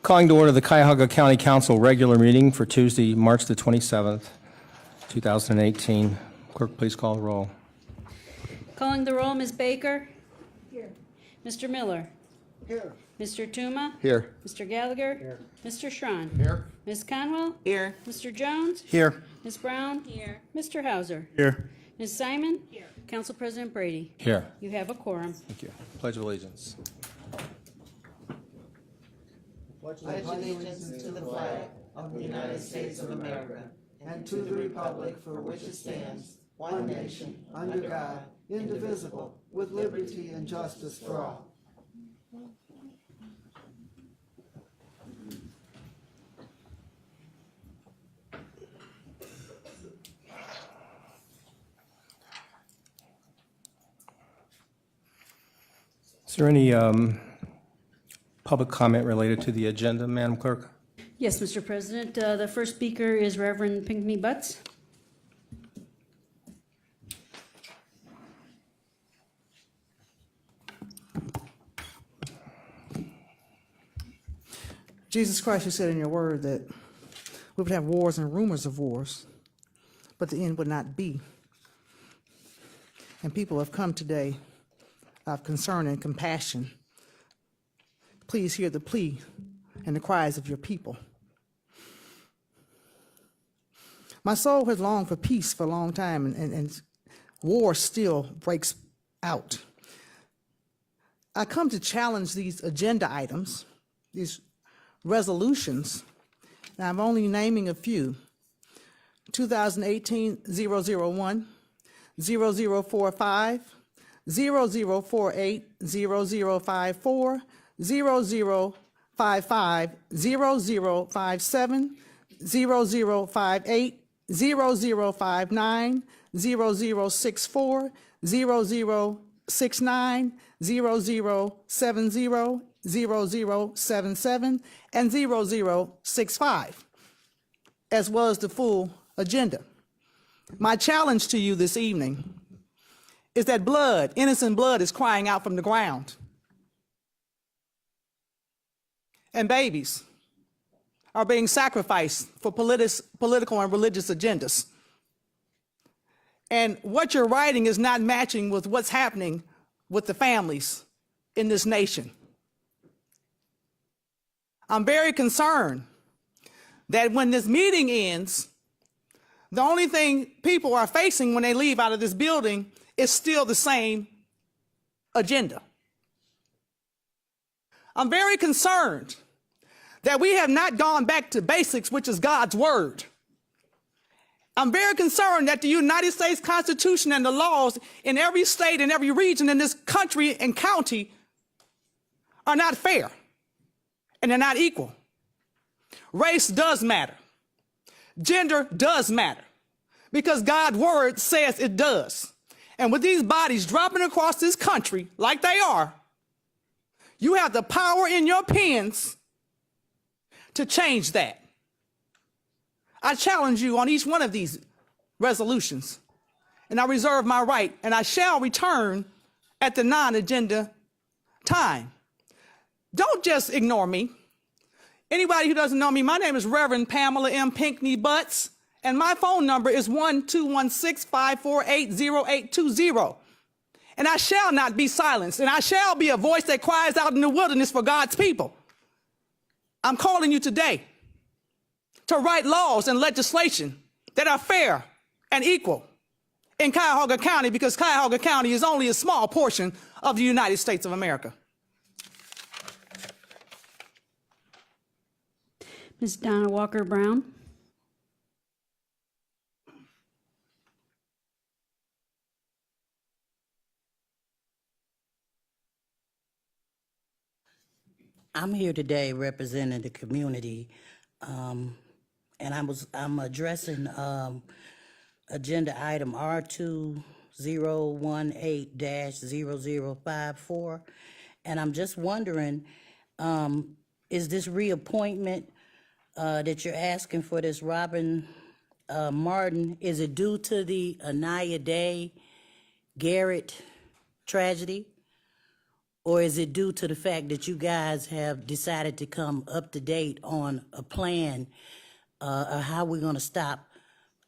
Calling to order the Cuyahoga County Council regular meeting for Tuesday, March the 27th, 2018. Clerk, please call the roll. Calling the roll, Ms. Baker. Here. Mr. Miller. Here. Mr. Tuma. Here. Mr. Gallagher. Here. Mr. Schron. Here. Ms. Conwell. Here. Mr. Jones. Here. Ms. Brown. Here. Mr. Hauser. Here. Ms. Simon. Here. Council President Brady. Here. You have a quorum. Thank you. Pledge of Allegiance. Pledge allegiance to the flag of the United States of America and to the republic for which it stands, one nation, under God, indivisible, with liberty and justice for all. Is there any public comment related to the agenda, Madam Clerk? Yes, Mr. President. The first speaker is Reverend Pinckney Butts. Jesus Christ, you said in your word that we would have wars and rumors of wars, but the end would not be. And people have come today of concern and compassion. Please hear the plea and the cries of your people. My soul has longed for peace for a long time, and war still breaks out. I come to challenge these agenda items, these resolutions, and I'm only naming a few. 2018-001, 0045, 0048, 0054, 0055, 0057, 0058, 0059, 0064, 0069, 0070, 0077, and 0065, as well as the full agenda. My challenge to you this evening is that blood, innocent blood, is crying out from the ground. And babies are being sacrificed for political and religious agendas. And what you're writing is not matching with what's happening with the families in this nation. I'm very concerned that when this meeting ends, the only thing people are facing when they leave out of this building is still the same agenda. I'm very concerned that we have not gone back to basics, which is God's word. I'm very concerned that the United States Constitution and the laws in every state and every region in this country and county are not fair and they're not equal. Race does matter. Gender does matter because God's word says it does. And with these bodies dropping across this country like they are, you have the power in your pens to change that. I challenge you on each one of these resolutions, and I reserve my right, and I shall return at the non-agenda time. Don't just ignore me. Anybody who doesn't know me, my name is Reverend Pamela M. Pinckney Butts, and my phone number is 1-216-548-0820. And I shall not be silenced, and I shall be a voice that cries out in the wilderness for God's people. I'm calling you today to write laws and legislation that are fair and equal in Cuyahoga County, because Cuyahoga County is only a small portion of the United States of America. Ms. Donna Walker Brown. I'm here today representing the community, and I'm addressing agenda item R2018-0054, and I'm just wondering, is this reappointment that you're asking for, this Robin Martin, is it due to the Ania Day Garrett tragedy? Or is it due to the fact that you guys have decided to come up to date on a plan of how we're going to stop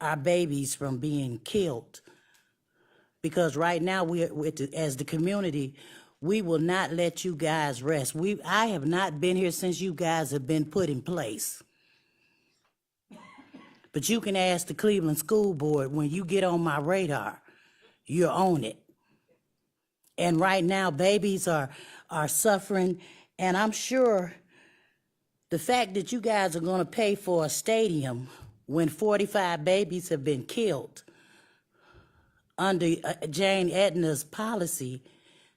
our babies from being killed? Because right now, as the community, we will not let you guys rest. I have not been here since you guys have been put in place. But you can ask the Cleveland School Board, when you get on my radar, you're on it. And right now, babies are suffering, and I'm sure the fact that you guys are going to pay for a stadium when 45 babies have been killed under Jane Edna's policy,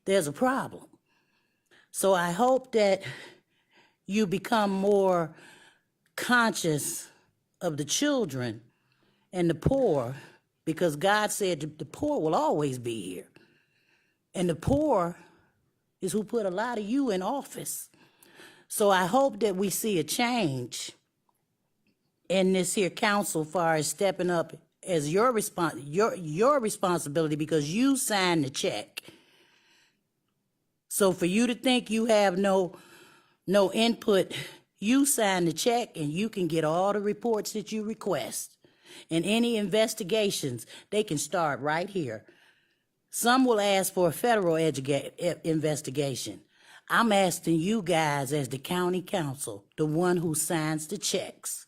there's a problem. So I hope that you become more conscious of the children and the poor, because God said the poor will always be here. And the poor is who put a lot of you in office. So I hope that we see a change in this here council far as stepping up as your responsibility, because you signed the check. So for you to think you have no input, you sign the check and you can get all the reports that you request. And any investigations, they can start right here. Some will ask for a federal investigation. I'm asking you guys as the county council, the one who signs the checks,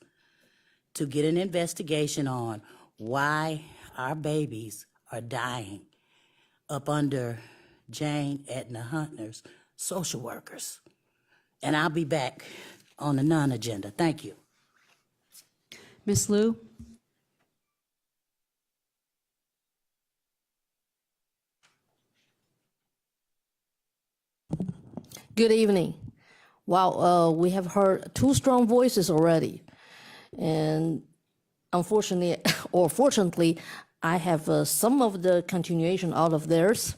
to get an investigation on why our babies are dying up under Jane Edna Hunter's social workers. And I'll be back on the non-agenda. Thank you. Ms. Liu? Good evening. Wow, we have heard two strong voices already. And unfortunately, or fortunately, I have some of the continuation out of theirs.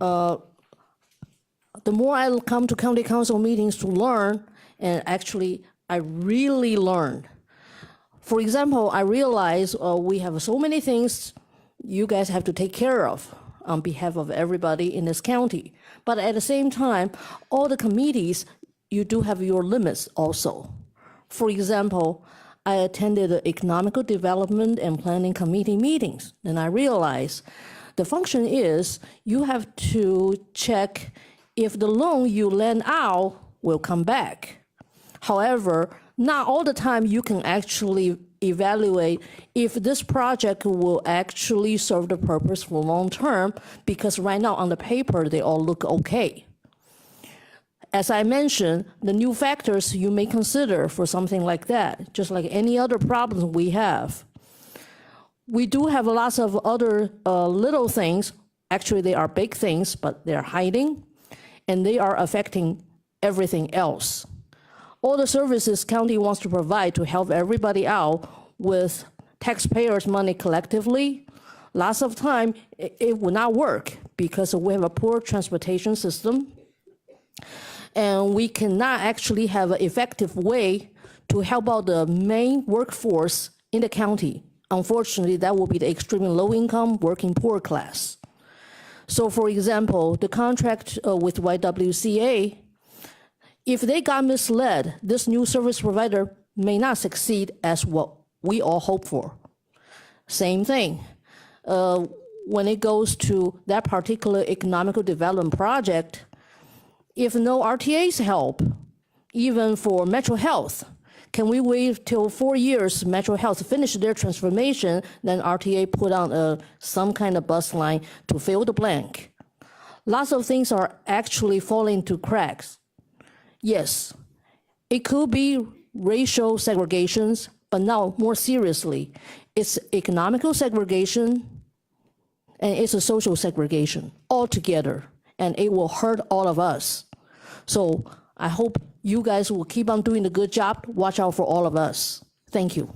The more I come to county council meetings to learn, and actually, I really learn. For example, I realize we have so many things you guys have to take care of on behalf of everybody in this county. But at the same time, all the committees, you do have your limits also. For example, I attended the Economical Development and Planning Committee meetings, and I realized the function is you have to check if the loan you lend out will come back. However, not all the time you can actually evaluate if this project will actually serve the purpose for long term, because right now on the paper, they all look okay. As I mentioned, the new factors you may consider for something like that, just like any other problems we have. We do have lots of other little things. Actually, they are big things, but they're hiding, and they are affecting everything else. All the services county wants to provide to help everybody out with taxpayers' money collectively, lots of time it will not work because we have a poor transportation system, and we cannot actually have an effective way to help out the main workforce in the county. Unfortunately, that will be the extremely low-income, working poor class. So for example, the contract with YWCA, if they got misled, this new service provider may not succeed as what we all hope for. Same thing. When it goes to that particular economical development project, if no RTA's help, even for Metro Health, can we wait till 4 years Metro Health finish their transformation, then RTA put on some kind of bus line to fill the blank? Lots of things are actually falling to cracks. Yes, it could be racial segregations, but now more seriously, it's economical segregation and it's a social segregation altogether, and it will hurt all of us. So I hope you guys will keep on doing a good job. Watch out for all of us. Thank you.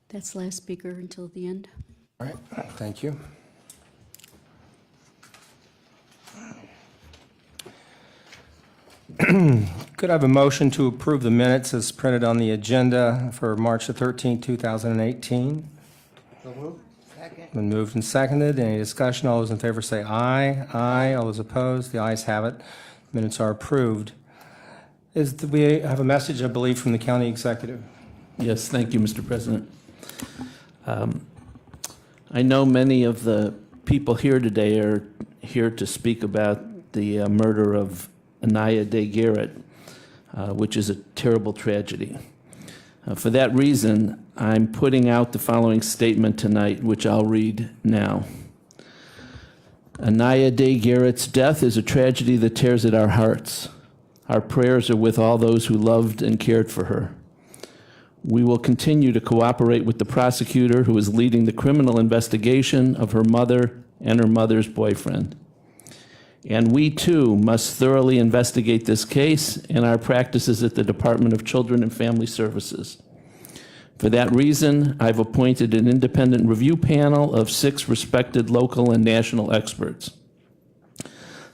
That's the last speaker until the end. All right, thank you. Could I have a motion to approve the minutes as printed on the agenda for March the 13th, 2018? So moved. Second. Been moved and seconded. Any discussion? All those in favor say aye. Aye. All those opposed? The ayes have it. Minutes are approved. We have a message, I believe, from the county executive. Yes, thank you, Mr. President. I know many of the people here today are here to speak about the murder of Ania Garrett, which is a terrible tragedy. For that reason, I'm putting out the following statement tonight, which I'll read now. Ania Garrett's death is a tragedy that tears at our hearts. Our prayers are with all those who loved and cared for her. We will continue to cooperate with the prosecutor who is leading the criminal investigation of her mother and her mother's boyfriend. And we, too, must thoroughly investigate this case and our practices at the Department of Children and Family Services. For that reason, I've appointed an independent review panel of 6 respected local and national experts.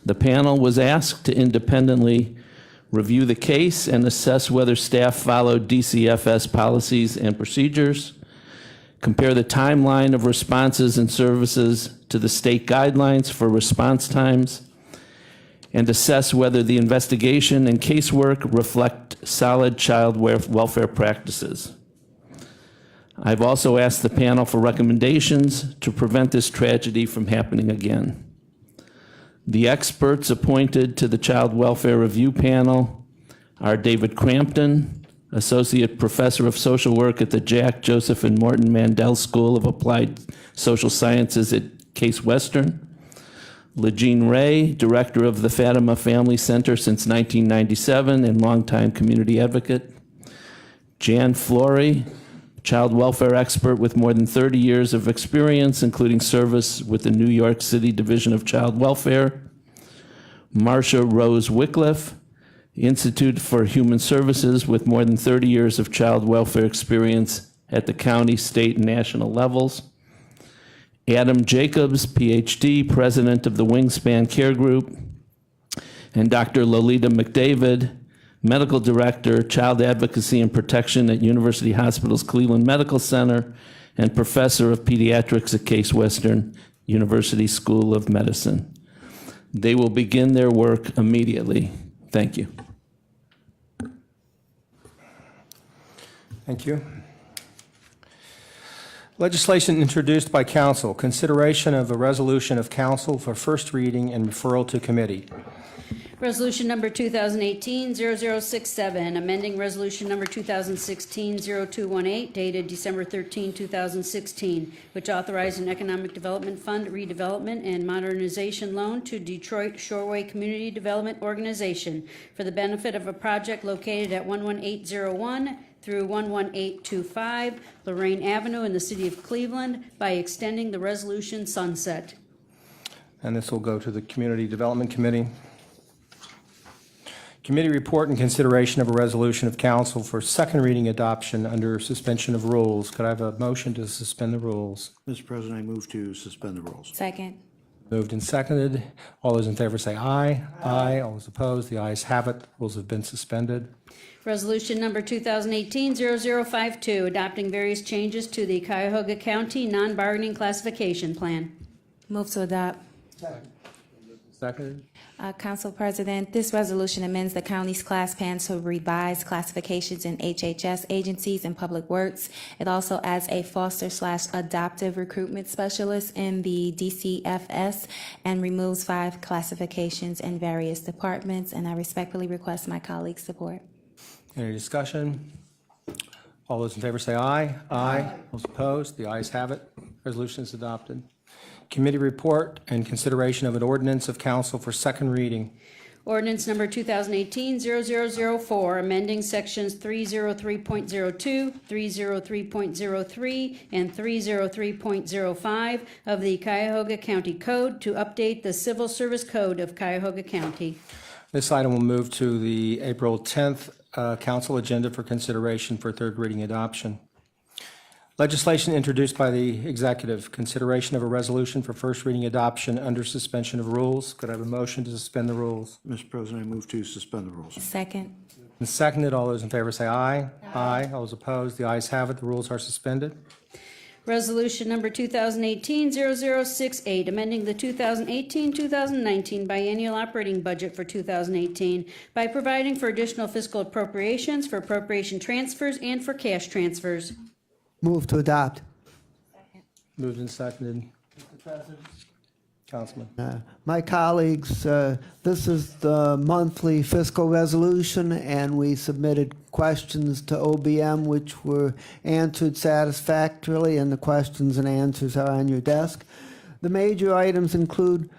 The panel was asked to independently review the case and assess whether staff followed DCFS policies and procedures, compare the timeline of responses and services to the state guidelines for response times, and assess whether the investigation and casework reflect solid child welfare practices. I've also asked the panel for recommendations to prevent this tragedy from happening again. The experts appointed to the Child Welfare Review Panel are David Crampton, Associate Professor of Social Work at the Jack, Joseph, and Morton Mandel School of Applied Social Sciences at Case Western, LaJean Ray, Director of the Fatima Family Center since 1997 and longtime community advocate, Jan Flory, child welfare expert with more than 30 years of experience, including service with the New York City Division of Child Welfare, Marcia Rose Wycliffe, Institute for Human Services with more than 30 years of child welfare experience at the county, state, and national levels, Adam Jacobs, PhD, President of the Wingspan Care Group, and Dr. Lolita McDavid, Medical Director, Child Advocacy and Protection at University Hospitals Cleveland Medical Center, and Professor of Pediatrics at Case Western University School of Medicine. They will begin their work immediately. Thank you. Thank you. Legislation introduced by council. Consideration of a resolution of council for first reading and referral to committee. Resolution number 2018-0067, amending resolution number 2016-0218, dated December 13, 2016, which authorized an economic development fund redevelopment and modernization loan to Detroit Shoreway Community Development Organization for the benefit of a project located at 11801 through 11825 Lorraine Avenue in the city of Cleveland by extending the resolution sunset. And this will go to the Community Development Committee. Committee report and consideration of a resolution of council for second reading adoption under suspension of rules. Could I have a motion to suspend the rules? Mr. President, I move to suspend the rules. Second. Moved and seconded. All those in favor say aye. Aye. All those opposed, the ayes have it. Rules have been suspended. Resolution number 2018-0052, adopting various changes to the Cuyahoga County non-bargaining classification plan. Move to adopt. Seconded. Council President, this resolution amends the county's class plan to revise classifications in HHS agencies and public works. It also adds a foster/adoptive recruitment specialist in the DCFS and removes 5 classifications in various departments, and I respectfully request my colleagues' support. Any discussion? All those in favor say aye. Aye. Those opposed, the ayes have it. Resolution is adopted. Committee report and consideration of an ordinance of council for second reading. Ordinance number 2018-0004, amending sections 303.02, 303.03, and 303.05 of the Cuyahoga County Code to update the Civil Service Code of Cuyahoga County. This item will move to the April 10th council agenda for consideration for third reading adoption. Legislation introduced by the executive. Consideration of a resolution for first reading adoption under suspension of rules. Could I have a motion to suspend the rules? Mr. President, I move to suspend the rules. Second. And seconded. All those in favor say aye. Aye. All those opposed, the ayes have it. The rules are suspended. Resolution number 2018-0068, amending the 2018-2019 biennial operating budget for 2018 by providing for additional fiscal appropriations, for appropriation transfers, and for cash transfers. Move to adopt. Moved and seconded. Councilman. My colleagues, this is the monthly fiscal resolution, and we submitted questions to OBM which were answered satisfactorily, and the questions and answers are on your desk. The major items include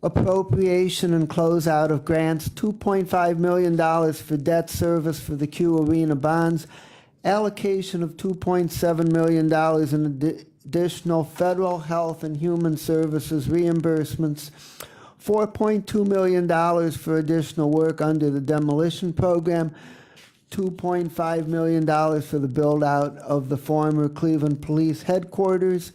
appropriation and closeout of grants, $2.5 million for debt service for the Q Arena bonds, allocation of $2.7 million in additional federal health and human services reimbursements, $4.2 million for additional work under the demolition program, $2.5 million for the build-out of the former Cleveland Police Headquarters,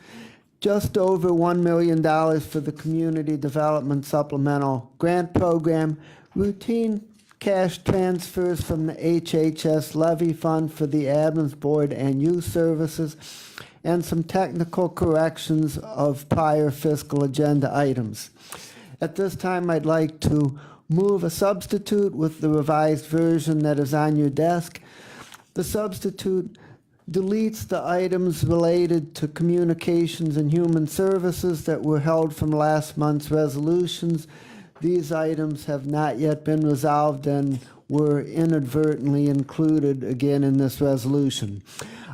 just over $1 million for the Community Development Supplemental Grant Program, routine cash transfers from the HHS Levy Fund for the Adams Board and Youth Services, and some technical corrections of prior fiscal agenda items. At this time, I'd like to move a substitute with the revised version that is on your desk. The substitute deletes the items related to communications and human services that were held from last month's resolutions. These items have not yet been resolved and were inadvertently included again in this resolution.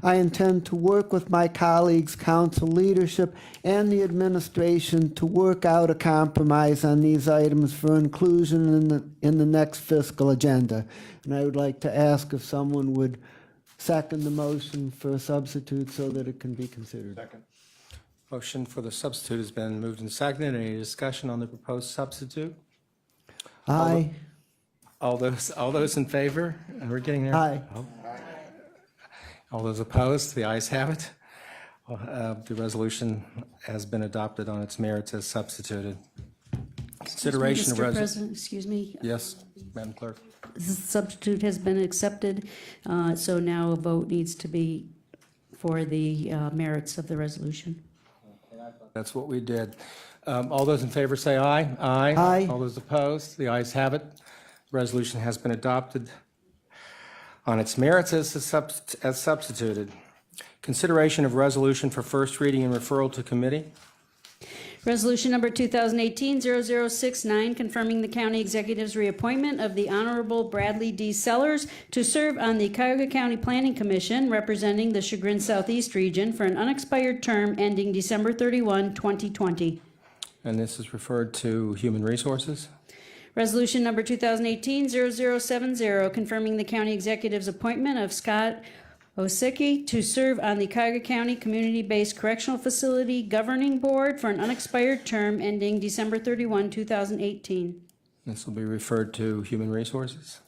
I intend to work with my colleagues, council leadership, and the administration to work out a compromise on these items for inclusion in the next fiscal agenda. And I would like to ask if someone would second the motion for a substitute so that it can be considered. Second. Motion for the substitute has been moved and seconded. Any discussion on the proposed substitute? Aye. All those in favor? We're getting there. Aye. All those opposed? The ayes have it. The resolution has been adopted on its merits as substituted. Consideration of Mr. President, excuse me. Yes, Madam Clerk. The substitute has been accepted, so now a vote needs to be for the merits of the resolution. That's what we did. All those in favor say aye. Aye. Aye. All those opposed? The ayes have it. The resolution has been adopted on its merits as substituted. Consideration of resolution for first reading and referral to committee. Resolution number 2018-0069, confirming the county executive's reappointment of the Honorable Bradley D. Sellers to serve on the Cuyahoga County Planning Commission representing the Chagrin Southeast region for an unexpired term ending December 31, 2020. And this is referred to Human Resources. Resolution number 2018-0070, confirming the county executive's appointment of Scott Osicki to serve on the Cuyahoga County Community-Based Correctional Facility Governing Board for an unexpired term ending December 31, 2018. This will be referred to Human Resources.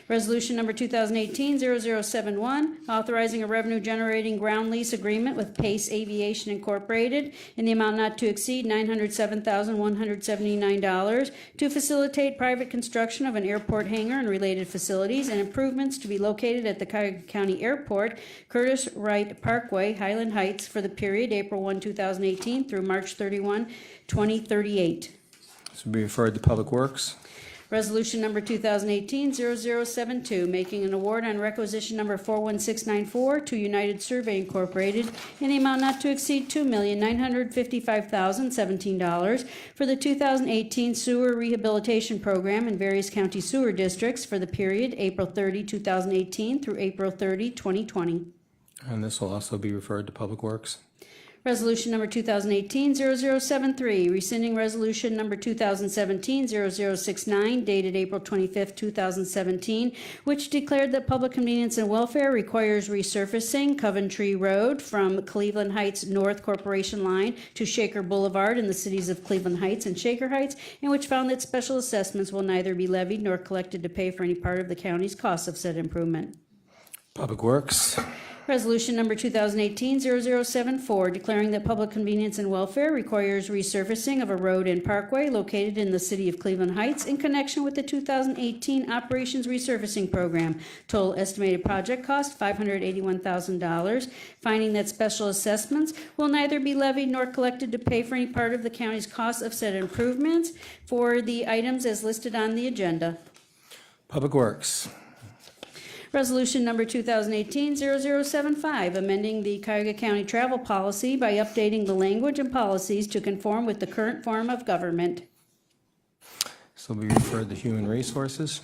Resolution number 2018-0071, authorizing a revenue-generating ground lease agreement with Pace Aviation Incorporated in the amount not to exceed $907,179 to facilitate private construction of an airport hangar and related facilities and improvements to be located at the Cuyahoga County Airport, Curtis Wright Parkway, Highland Heights, for the period April 1, 2018 through March 31, 2038. This will be referred to Public Works. Resolution number 2018-0072, making an award on requisition number 41694 to United Survey Incorporated in the amount not to exceed $2,955,017 for the 2018 sewer rehabilitation program in various county sewer districts for the period April 30, 2018 through April 30, 2020. And this will also be referred to Public Works. Resolution number 2018-0073, rescinding resolution number 2017-0069, dated April 25, 2017, which declared that public convenience and welfare requires resurfacing Coventry Road from Cleveland Heights North Corporation Line to Shaker Boulevard in the cities of Cleveland Heights and Shaker Heights, and which found that special assessments will neither be levied nor collected to pay for any part of the county's costs of said improvement. Public Works. Resolution number 2018-0074, declaring that public convenience and welfare requires resurfacing of a road and parkway located in the city of Cleveland Heights in connection with the 2018 Operations Resurfacing Program. Total estimated project cost, $581,000. Finding that special assessments will neither be levied nor collected to pay for any part of the county's cost of said improvements for the items as listed on the agenda. Public Works. Resolution number 2018-0075, amending the Cuyahoga County travel policy by updating the language and policies to conform with the current form of government. This will be referred to Human Resources.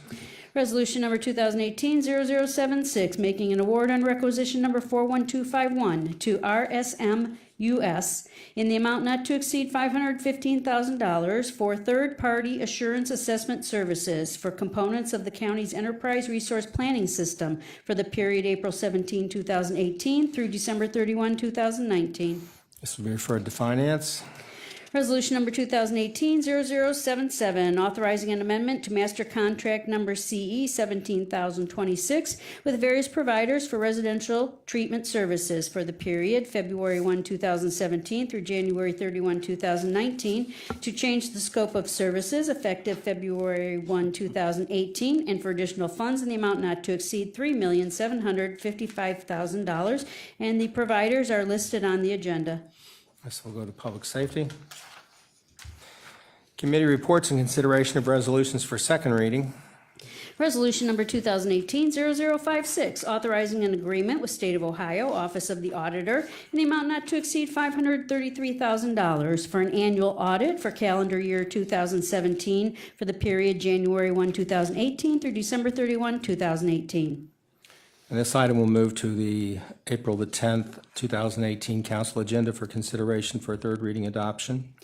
Resolution number 2018-0076, making an award on requisition number 41251 to RSM US in the amount not to exceed $515,000 for third-party assurance assessment services for components of the county's enterprise resource planning system for the period April 17, 2018 through December 31, 2019. This will be referred to Finance. Resolution number 2018-0077, authorizing an amendment to master contract number CE 17026 with various providers for residential treatment services for the period February 1, 2017 through January 31, 2019, to change the scope of services effective February 1, 2018, and for additional funds in the amount not to exceed $3,755,000, and the providers are listed on the agenda. This will go to Public Safety. Committee reports and consideration of resolutions for second reading. Resolution number 2018-0056, authorizing an agreement with State of Ohio Office of the Auditor in the amount not to exceed $533,000 for an annual audit for calendar year 2017 for the period January 1, 2018 through December 31, 2018. And this item will move to the April the 10th, 2018 council agenda for consideration for third reading adoption.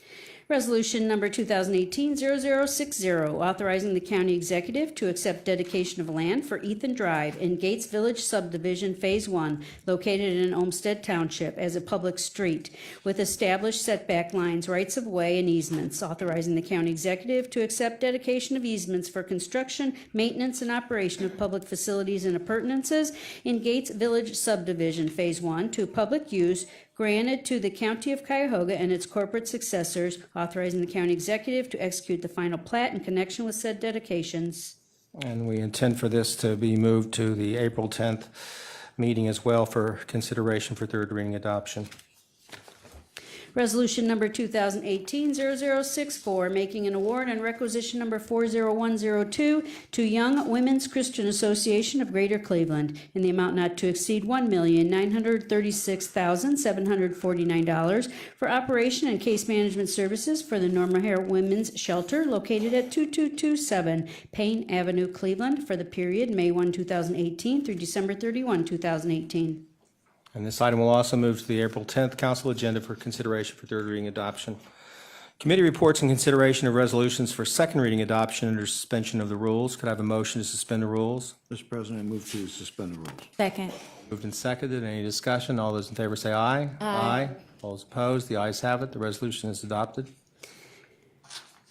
Resolution number 2018-0060, authorizing the county executive to accept dedication of land for Ethan Drive in Gates Village Subdivision Phase 1, located in Olmsted Township, as a public street with established setback lines, rights of way, and easements. Authorizing the county executive to accept dedication of easements for construction, maintenance, and operation of public facilities and appurtenances in Gates Village Subdivision Phase 1 to public use, granted to the County of Cuyahoga and its corporate successors, authorizing the county executive to execute the final plat in connection with said dedications. And we intend for this to be moved to the April 10th meeting as well for consideration for third reading adoption. Resolution number 2018-0064, making an award on requisition number 40102 to Young Women's Christian Association of Greater Cleveland in the amount not to exceed $1,936,749 for operation and case management services for the Norma Hare Women's Shelter located at 2227 Payne Avenue, Cleveland, for the period May 1, 2018 through December 31, 2018. And this item will also move to the April 10th council agenda for consideration for third reading adoption. Committee reports and consideration of resolutions for second reading adoption under suspension of the rules. Could I have a motion to suspend the rules? Mr. President, I move to suspend the rules. Second. Moved and seconded. Any discussion? All those in favor say aye. Aye. All those opposed? The ayes have it. The resolution is adopted.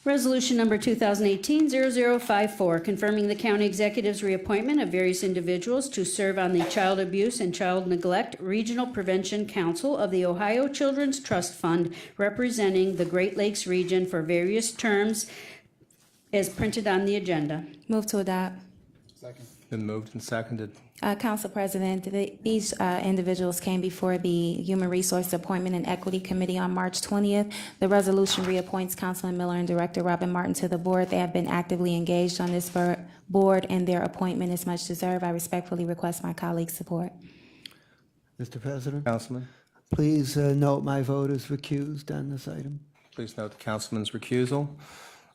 Resolution number 2018-0054, confirming the county executive's reappointment of various individuals to serve on the Child Abuse and Child Neglect Regional Prevention Council of the Ohio Children's Trust Fund, representing the Great Lakes region for various terms as printed on the agenda. Move to adopt. Been moved and seconded. Council President, these individuals came before the Human Resource Appointment and Equity Committee on March 20th. The resolution reappoints Councilman Miller and Director Robin Martin to the board. They have been actively engaged on this board, and their appointment is much deserved. I respectfully request my colleagues' support. Mr. President, Councilman, please note my vote is recused on this item. please note the councilman's recusal.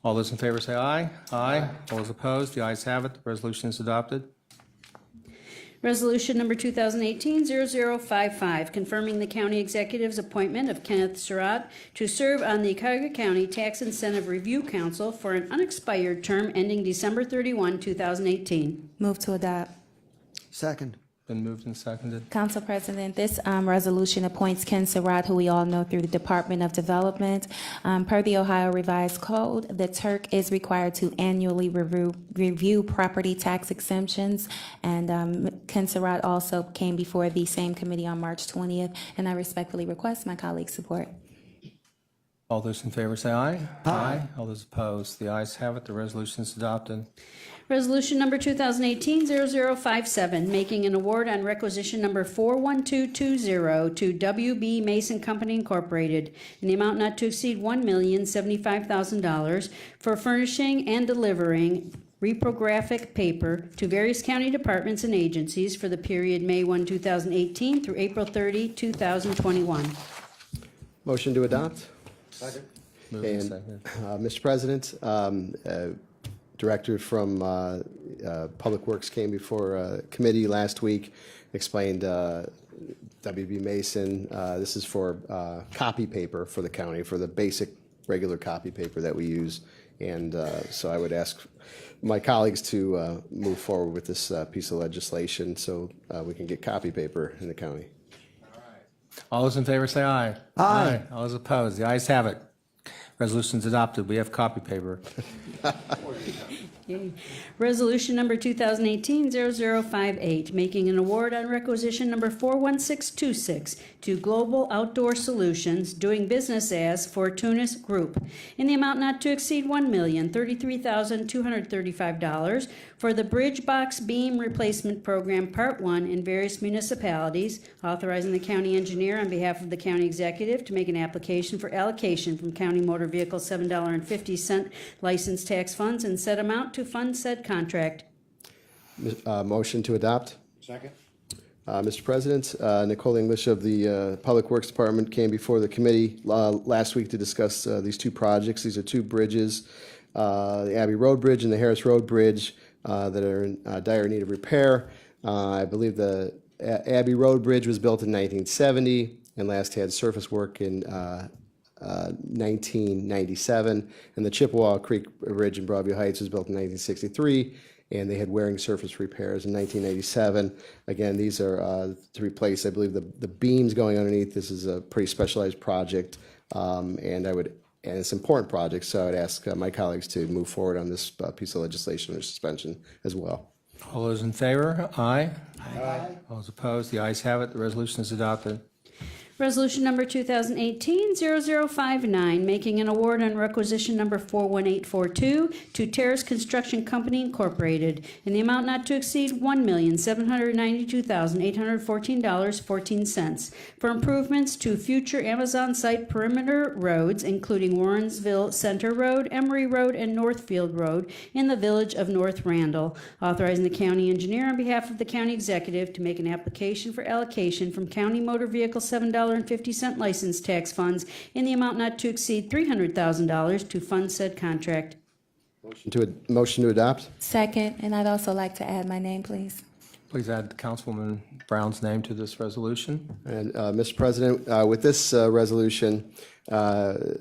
All those in favor say aye. Aye. All those opposed? The ayes have it. The resolution is adopted. Resolution number 2018-0055, confirming the county executive's appointment of Kenneth Surratt to serve on the Cuyahoga County Tax Incentive Review Council for an unexpired term ending December 31, 2018. Move to adopt. Second. Been moved and seconded. Council President, this resolution appoints Ken Surratt, who we all know through the Department of Development. Per the Ohio Revised Code, the Turk is required to annually review property tax exemptions, and Ken Surratt also came before the same committee on March 20th, and I respectfully request my colleagues' support. All those in favor say aye. Aye. All those opposed, the ayes have it. The resolution is adopted. Resolution number 2018-0057, making an award on requisition number 41220 to WB Mason Company Incorporated in the amount not to exceed $1,075,000 for furnishing and delivering reprographic paper to various county departments and agencies for the period May 1, 2018 through April 30, 2021. Motion to adopt? Moved and seconded. Mr. President, Director from Public Works came before committee last week, explained WB Mason. This is for copy paper for the county, for the basic regular copy paper that we use. And so I would ask my colleagues to move forward with this piece of legislation so we can get copy paper in the county. All those in favor say aye. Aye. All those opposed, the ayes have it. Resolution's adopted. We have copy paper. Okay. Resolution number 2018-0058, making an award on requisition number 41626 to Global Outdoor Solutions, doing business as Fortunas Group, in the amount not to exceed $1,033,235 for the Bridge Box Beam Replacement Program Part 1 in various municipalities, authorizing the county engineer on behalf of the county executive to make an application for allocation from county motor vehicle $7.50 license tax funds and said amount to fund said contract. Motion to adopt? Second. Mr. President, Nicole English of the Public Works Department came before the committee last week to discuss these two projects. These are two bridges, the Abbey Road Bridge and the Harris Road Bridge, that are in dire need of repair. I believe the Abbey Road Bridge was built in 1970 and last had surface work in 1997, and the Chippewa Creek Bridge in Broadview Heights was built in 1963, and they had wearing surface repairs in 1997. Again, these are to replace, I believe, the beams going underneath. This is a pretty specialized project, and it's an important project, so I'd ask my colleagues to move forward on this piece of legislation or suspension as well. All those in favor? Aye. Aye. All those opposed, the ayes have it. The resolution is adopted. Resolution number 2018-0059, making an award on requisition number 41842 to Terrace Construction Company Incorporated in the amount not to exceed $1,792,814.14 for improvements to future Amazon site perimeter roads, including Warrensville Center Road, Emory Road, and Northfield Road in the village of North Randall, authorizing the county engineer on behalf of the county executive to make an application for allocation from county motor vehicle $7.50 license tax funds in the amount not to exceed $300,000 to fund said contract. Motion to adopt? Second, and I'd also like to add my name, please. Please add Councilwoman Brown's name to this resolution. And Mr. President, with this resolution,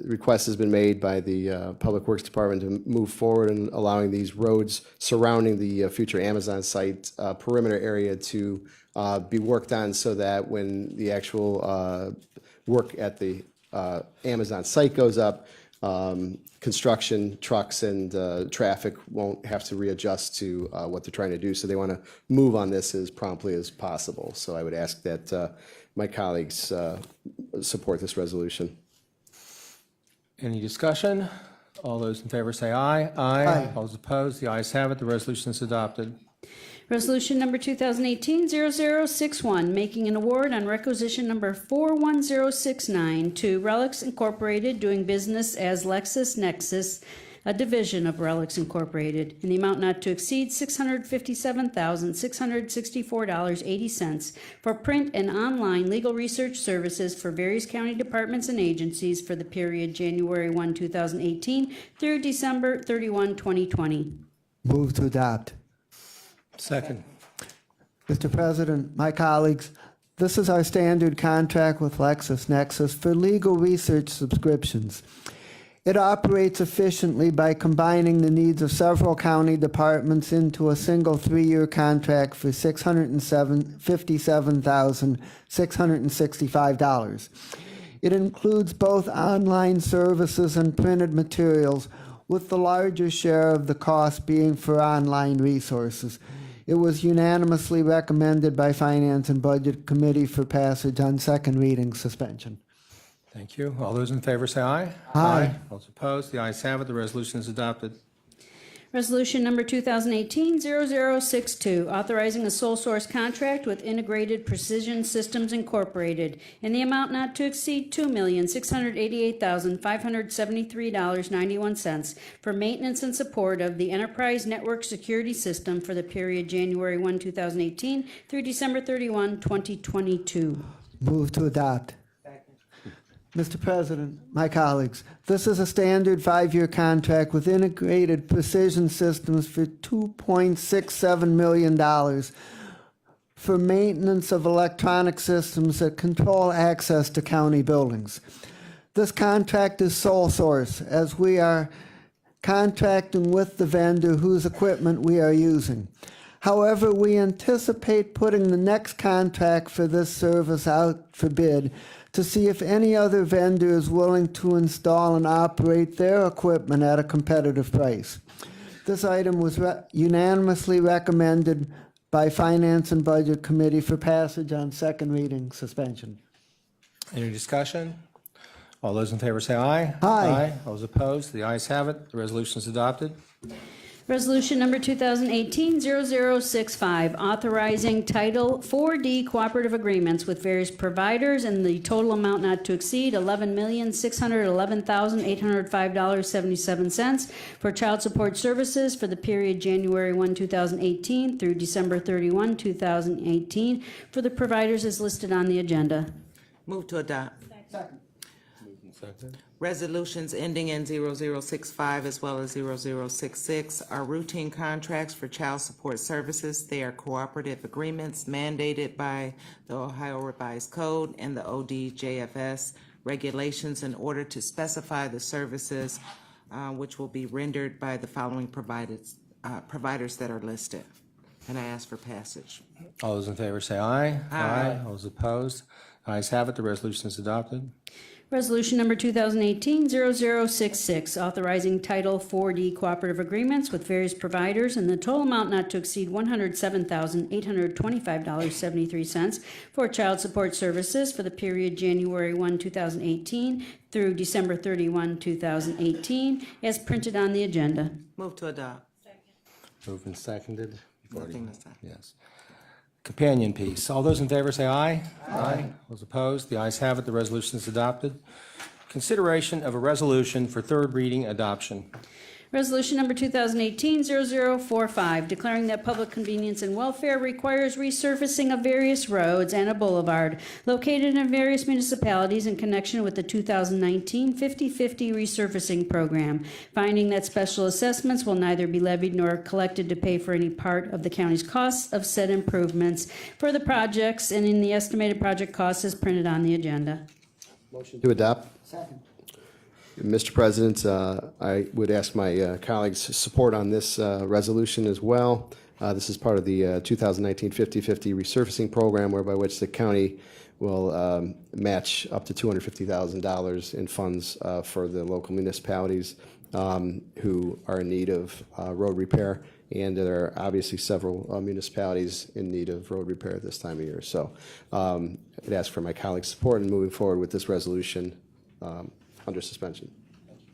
request has been made by the Public Works Department to move forward in allowing these roads surrounding the future Amazon site perimeter area to be worked on so that when the actual work at the Amazon site goes up, construction trucks and traffic won't have to readjust to what they're trying to do. So they want to move on this as promptly as possible. So I would ask that my colleagues support this resolution. Any discussion? All those in favor say aye. Aye. All those opposed, the ayes have it. The resolution is adopted. Resolution number 2018-0061, making an award on requisition number 41069 to Relics Incorporated, doing business as LexisNexis, a division of Relics Incorporated, in the amount not to exceed $657,664.80 for print and online legal research services for various county departments and agencies for the period January 1, 2018 through December 31, 2020. Move to adopt. Second. Mr. President, my colleagues, this is our standard contract with LexisNexis for legal research subscriptions. It operates efficiently by combining the needs of several county departments into a single 3-year contract for $657,665. It includes both online services and printed materials, with the larger share of the cost being for online resources. It was unanimously recommended by Finance and Budget Committee for passage on second reading suspension. Thank you. All those in favor say aye. Aye. All those opposed, the ayes have it. The resolution is adopted. Resolution number 2018-0062, authorizing a sole source contract with Integrated Precision Systems Incorporated in the amount not to exceed $2,688,573.91 for maintenance and support of the Enterprise Network Security System for the period January 1, 2018 through December 31, 2022. Move to adopt. Mr. President, my colleagues, this is a standard 5-year contract with Integrated Precision Systems for $2.67 million for maintenance of electronic systems that control access to county buildings. This contract is sole source, as we are contracting with the vendor whose equipment we are using. However, we anticipate putting the next contract for this service out for bid to see if any other vendor is willing to install and operate their equipment at a competitive price. This item was unanimously recommended by Finance and Budget Committee for passage on second reading suspension. Any discussion? All those in favor say aye. Aye. All those opposed, the ayes have it. The resolution is adopted. Resolution number 2018-0065, authorizing Title 4D cooperative agreements with various providers in the total amount not to exceed $11,611,805.77 for child support services for the period January 1, 2018 through December 31, 2018 for the providers as listed on the agenda. Move to adopt. Resolutions ending in 0065 as well as 0066 are routine contracts for child support services. They are cooperative agreements mandated by the Ohio Revised Code and the ODJFS regulations in order to specify the services which will be rendered by the following providers that are listed. And I ask for passage. All those in favor say aye. Aye. All those opposed, the ayes have it. The resolution is adopted. Resolution number 2018-0066, authorizing Title 4D cooperative agreements with various providers in the total amount not to exceed $107,825.73 for child support services for the period January 1, 2018 through December 31, 2018, as printed on the agenda. Move to adopt. Moved and seconded. Nothing to say. Yes. Companion piece. All those in favor say aye. Aye. Those opposed, the ayes have it. The resolution is adopted. Consideration of a resolution for third reading adoption. Resolution number 2018-0045, declaring that public convenience and welfare requires resurfacing of various roads and a boulevard located in various municipalities in connection with the 2019 50/50 resurfacing program, finding that special assessments will neither be levied nor collected to pay for any part of the county's costs of said improvements for the projects and in the estimated project costs as printed on the agenda. Motion to adopt. Second. Mr. President, I would ask my colleagues' support on this resolution as well. This is part of the 2019 50/50 resurfacing program, whereby which the county will match up to $250,000 in funds for the local municipalities who are in need of road repair. And there are obviously several municipalities in need of road repair at this time of year. So I'd ask for my colleagues' support in moving forward with this resolution under suspension.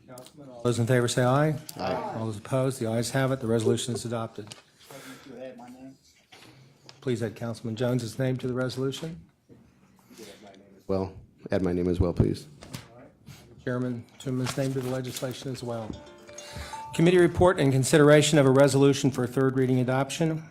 All those in favor say aye. Aye. All those opposed, the ayes have it. The resolution is adopted. Please add Councilman Jones's name to the resolution. Well, add my name as well, please. Chairman Tooman's name to the legislation as well. Committee report and consideration of a resolution for third reading adoption.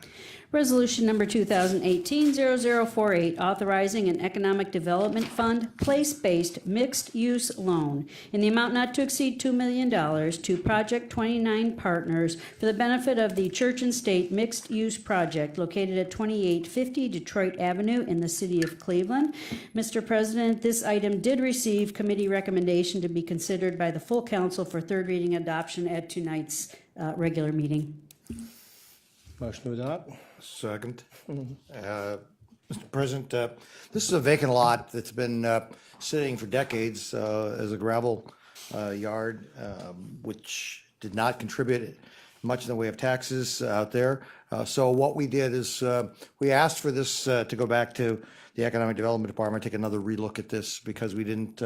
Resolution number 2018-0048, authorizing an economic development fund place-based mixed-use loan in the amount not to exceed $2 million to Project 29 Partners for the benefit of the Church and State Mixed-Use Project located at 2850 Detroit Avenue in the city of Cleveland. Mr. President, this item did receive committee recommendation to be considered by the full council for third reading adoption at tonight's regular meeting. Motion to adopt? Second. Mr. President, this is a vacant lot that's been sitting for decades as a gravel yard, which did not contribute much in the way of taxes out there. So what we did is we asked for this to go back to the Economic Development Department, take another relook at this because we didn't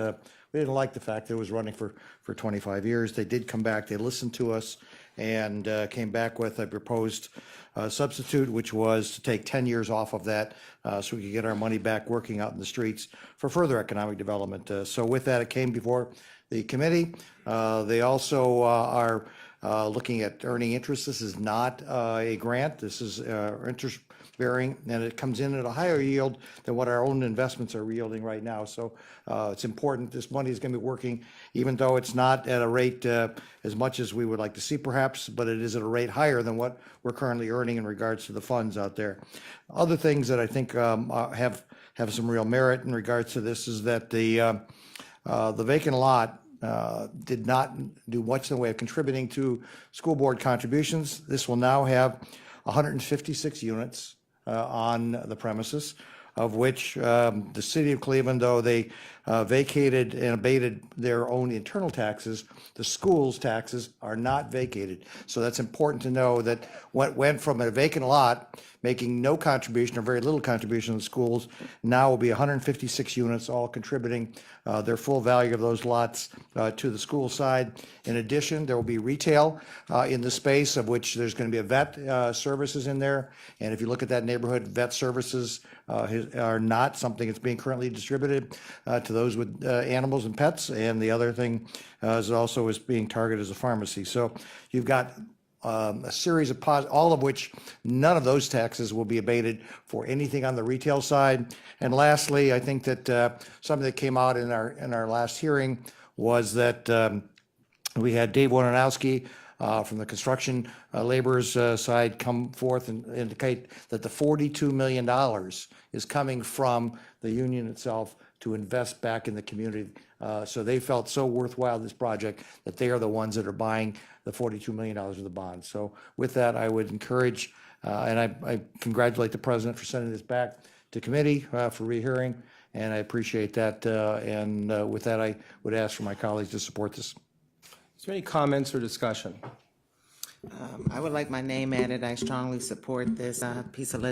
like the fact that it was running for 25 years. They did come back, they listened to us, and came back with a proposed substitute, which was to take 10 years off of that so we could get our money back working out in the streets for further economic development. So with that, it came before the committee. They also are looking at earning interest. This is not a grant. This is interest bearing, and it comes in at a higher yield than what our own investments are yielding right now. So it's important. This money is going to be working, even though it's not at a rate as much as we would like to see perhaps, but it is at a rate higher than what we're currently earning in regards to the funds out there. Other things that I think have some real merit in regards to this is that the vacant lot did not do much in the way of contributing to school board contributions. This will now have 156 units on the premises, of which the city of Cleveland, though they vacated and abated their own internal taxes, the school's taxes are not vacated. So that's important to know that what went from a vacant lot making no contribution or very little contribution to the schools now will be 156 units, all contributing their full value of those lots to the school side. In addition, there will be retail in the space, of which there's going to be a vet services in there. And if you look at that neighborhood, vet services are not something that's being currently distributed to those with animals and pets. And the other thing is also is being targeted as a pharmacy. So you've got a series of all of which none of those taxes will be abated for anything on the retail side. And lastly, I think that something that came out in our last hearing was that we had Dave Wojnarowski from the construction laborers side come forth and indicate that the $42 million is coming from the union itself to invest back in the community. So they felt so worthwhile, this project, that they are the ones that are buying the $42 million of the bonds. So with that, I would encourage, and I congratulate the president for sending this back to committee for rehearing, and I appreciate that. And with that, I would ask for my colleagues to support this. Is there any comments or discussion? I would like my name added. I strongly support this piece of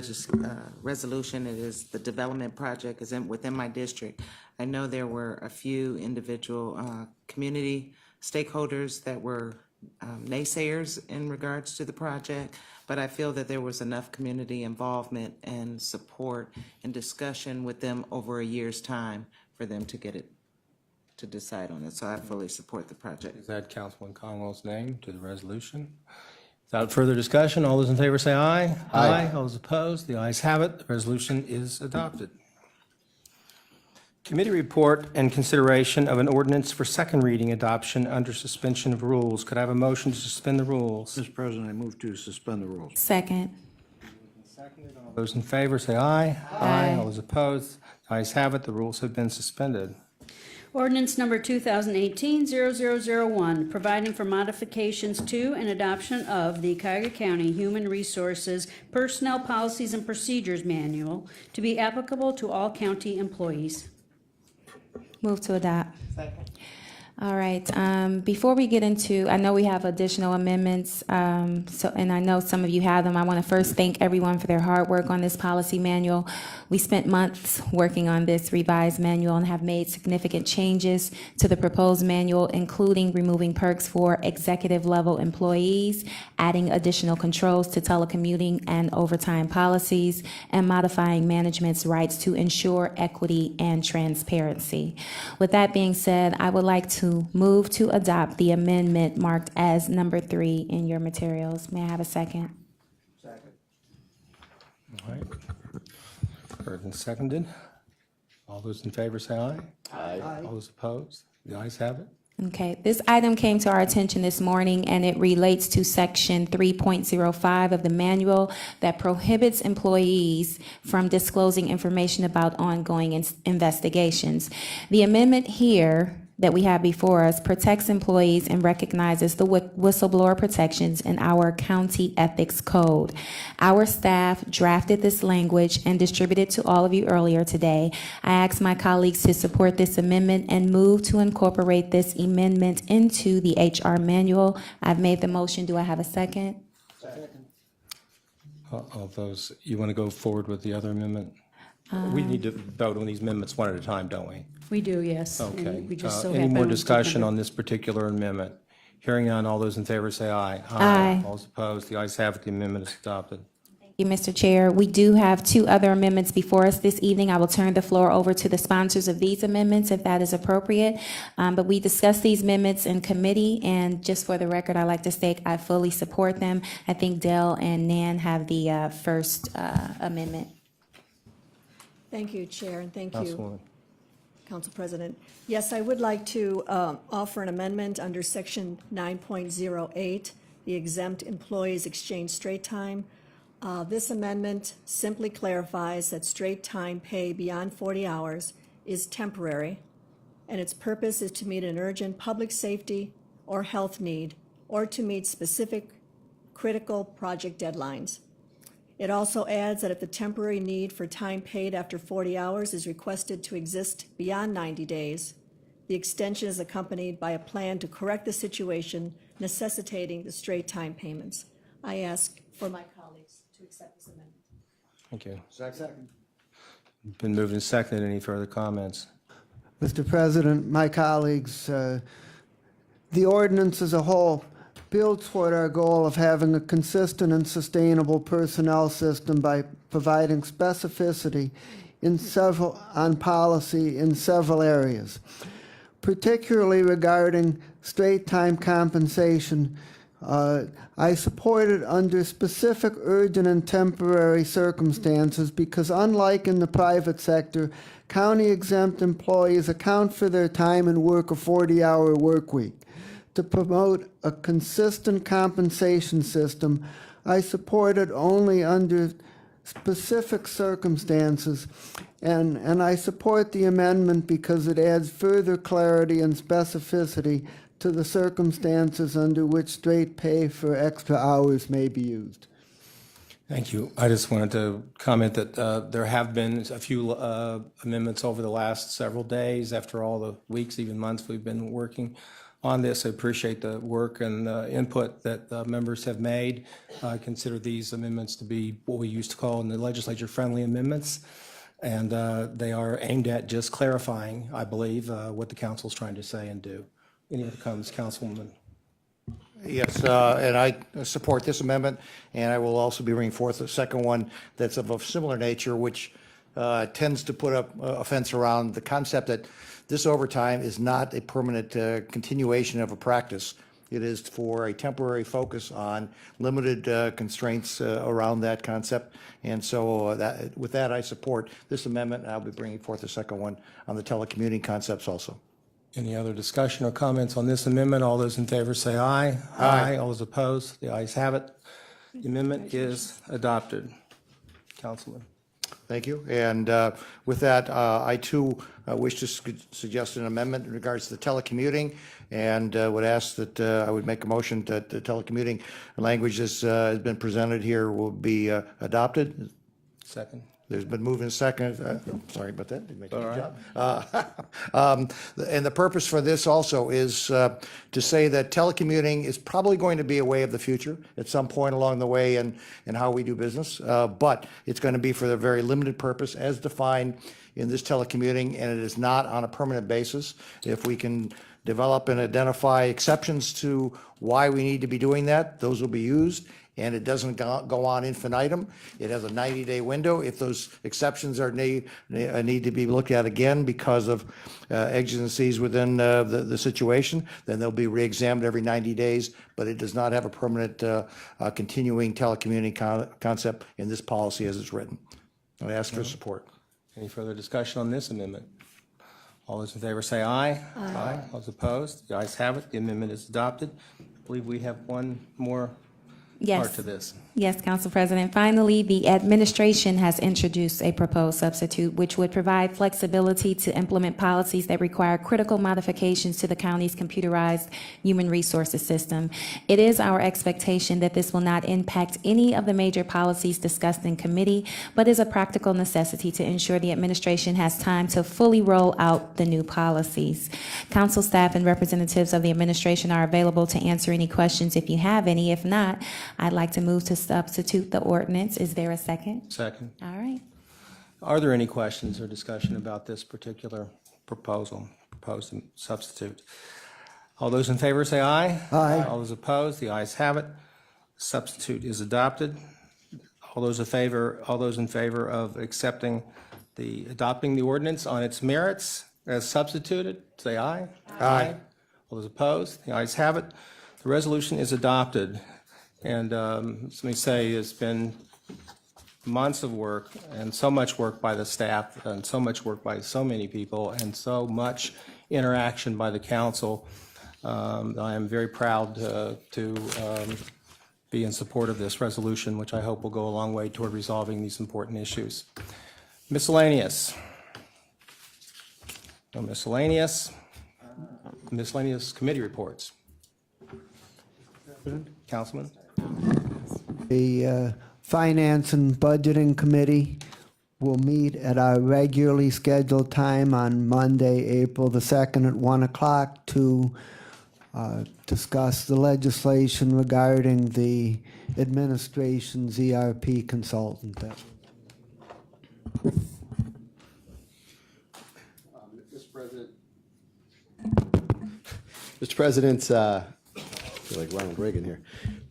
resolution. It is the development project is within my district. I know there were a few individual community stakeholders that were naysayers in regards to the project, but I feel that there was enough community involvement and support and discussion with them over a year's time for them to get it, to decide on it. So I fully support the project. Is that Councilman Conwell's name to the resolution? Without further discussion, all those in favor say aye. Aye. All those opposed, the ayes have it. The resolution is adopted. Committee report and consideration of an ordinance for second reading adoption under suspension of rules. Could I have a motion to suspend the rules? Mr. President, I move to suspend the rules. Second. All those in favor say aye. Aye. All those opposed, the ayes have it. The rules have been suspended. Ordinance number 2018-0001, providing for modifications to and adoption of the Cuyahoga County Human Resources Personnel Policies and Procedures Manual to be applicable to all county employees. Move to adopt. All right, before we get into, I know we have additional amendments, and I know some of you have them. I want to first thank everyone for their hard work on this policy manual. We spent months working on this revised manual and have made significant changes to the proposed manual, including removing perks for executive level employees, adding additional controls to telecommuting and overtime policies, and modifying management's rights to ensure equity and transparency. With that being said, I would like to move to adopt the amendment marked as number 3 in your materials. May I have a second? Second. All right. Heard and seconded. All those in favor say aye. Aye. All those opposed? The ayes have it. Okay, this item came to our attention this morning, and it relates to Section 3.05 of the manual that prohibits employees from disclosing information about ongoing investigations. The amendment here that we have before us protects employees and recognizes the whistleblower protections in our county ethics code. Our staff drafted this language and distributed to all of you earlier today. I ask my colleagues to support this amendment and move to incorporate this amendment into the HR manual. I've made the motion. Do I have a second? All those, you want to go forward with the other amendment? We need to vote on these amendments one at a time, don't we? We do, yes. and Okay. we just so Any happen more to discussion cover- on this particular amendment? Hearing none, all those in favor say aye. Aye. All those opposed? The ayes have it. The amendment is adopted. Thank you, Mr. Chair. We do have two other amendments before us this evening. I will turn the floor over to the sponsors of these amendments if that is appropriate. But we discussed these amendments in committee, and just for the record, I'd like to state I fully support them. I think Dell and Nan have the first amendment. Thank you, Chair, and thank you, Councilwoman. Council President. Yes, I would like to offer an amendment under Section 9.08, the exempt employees exchange straight time. This amendment simply clarifies that straight time pay beyond 40 hours is temporary, and its purpose is to meet an urgent public safety or health need, or to meet specific critical project deadlines. It also adds that if the temporary need for time paid after 40 hours is requested to exist beyond 90 days, the extension is accompanied by a plan to correct the situation necessitating the straight time payments. I ask for my colleagues to accept this amendment. Thank you. Second. Been moved and seconded. Any further comments? Mr. President, my colleagues, the ordinance as a whole builds toward our goal of having a consistent and sustainable personnel system by providing specificity on policy in several areas, particularly regarding straight time compensation. I support it under specific urgent and temporary circumstances because unlike in the private sector, county exempt employees account for their time and work a 40-hour work week. To promote a consistent compensation system, I support it only under specific circumstances, and I support the amendment because it adds further clarity and specificity to the circumstances under which straight pay for extra hours may be used. Thank you. I just wanted to comment that there have been a few amendments over the last several days after all the weeks, even months we've been working on this. I appreciate the work and input that members have made. I consider these amendments to be what we used to call in the legislature friendly amendments. And they are aimed at just clarifying, I believe, what the council is trying to say and do. Any other comments, Councilwoman? Yes, and I support this amendment, and I will also be bringing forth a second one that's of a similar nature, which tends to put up a fence around the concept that this overtime is not a permanent continuation of a practice. It is for a temporary focus on limited constraints around that concept. And so with that, I support this amendment, and I'll be bringing forth a second one on the telecommuting concepts also. Any other discussion or comments on this amendment? All those in favor say aye. Aye. All those opposed? The ayes have it. The amendment is adopted. Councilman. Thank you. And with that, I too wish to suggest an amendment in regards to the telecommuting, and would ask that I would make a motion that the telecommuting language as has been presented here will be adopted. Second. There's been moved and second. Sorry about that. Didn't make a good job. And the purpose for this also is to say that telecommuting is probably going to be a way of the future at some point along the way in how we do business. But it's going to be for a very limited purpose as defined in this telecommuting, and it is not on a permanent basis. If we can develop and identify exceptions to why we need to be doing that, those will be used. and it doesn't go on infinitum. It has a 90-day window. If those exceptions need to be looked at again because of exigencies within the situation, then they'll be re-examined every 90 days, but it does not have a permanent continuing telecommuting concept in this policy as it's written. I ask for support. Any further discussion on this amendment? All those in favor say aye. Aye. All those opposed? The ayes have it. The amendment is adopted. I believe we have one more Yes. part to this. Yes, Council President. Finally, the administration has introduced a proposed substitute which would provide flexibility to implement policies that require critical modifications to the county's computerized human resources system. It is our expectation that this will not impact any of the major policies discussed in committee, but is a practical necessity to ensure the administration has time to fully roll out the new policies. Council staff and representatives of the administration are available to answer any questions if you have any. If not, I'd like to move to substitute the ordinance. Is there a second? Second. All right. Are there any questions or discussion about this particular proposed substitute? All those in favor say aye. Aye. All those opposed, the ayes have it. Substitute is adopted. All those in favor of adopting the ordinance on its merits as substituted, say aye. Aye. All those opposed, the ayes have it. The resolution is adopted. And let me say, it's been months of work and so much work by the staff and so much work by so many people and so much interaction by the council. I am very proud to be in support of this resolution, which I hope will go a long way toward resolving these important issues. Miscellaneous. No miscellaneous. Miscellaneous committee reports. Councilman? The Finance and Budgeting Committee will meet at our regularly scheduled time on Monday, April the 2nd at 1 o'clock to discuss the legislation regarding the administration's ERP consultant. Mr. President, I feel like Ronald Reagan here.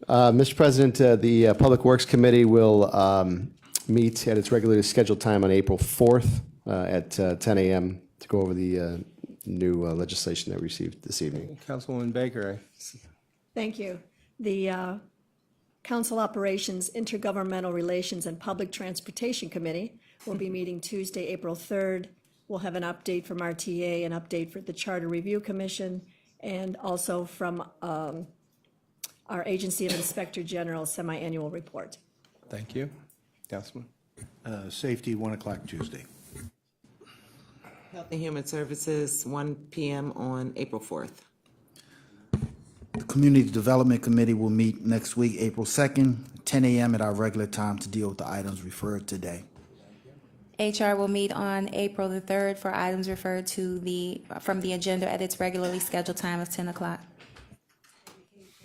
Mr. President, the Public Works Committee will meet at its regularly scheduled time on April 4th at 10 a.m. to go over the new legislation that we received this evening. Councilwoman Baker. Thank you. The Council Operations, Intergovernmental Relations, and Public Transportation Committee will be meeting Tuesday, April 3rd. We'll have an update from RTA, an update for the Charter Review Commission, and also from our Agency of Inspector General semi-annual report. Thank you. Councilman? Safety, 1 o'clock Tuesday. Health and Human Services, 1 p.m. on April 4th. The Community Development Committee will meet next week, April 2nd, 10 a.m. at our regular time to deal with the items referred today. HR will meet on April the 3rd for items referred to from the agenda at its regularly scheduled time of 10 o'clock.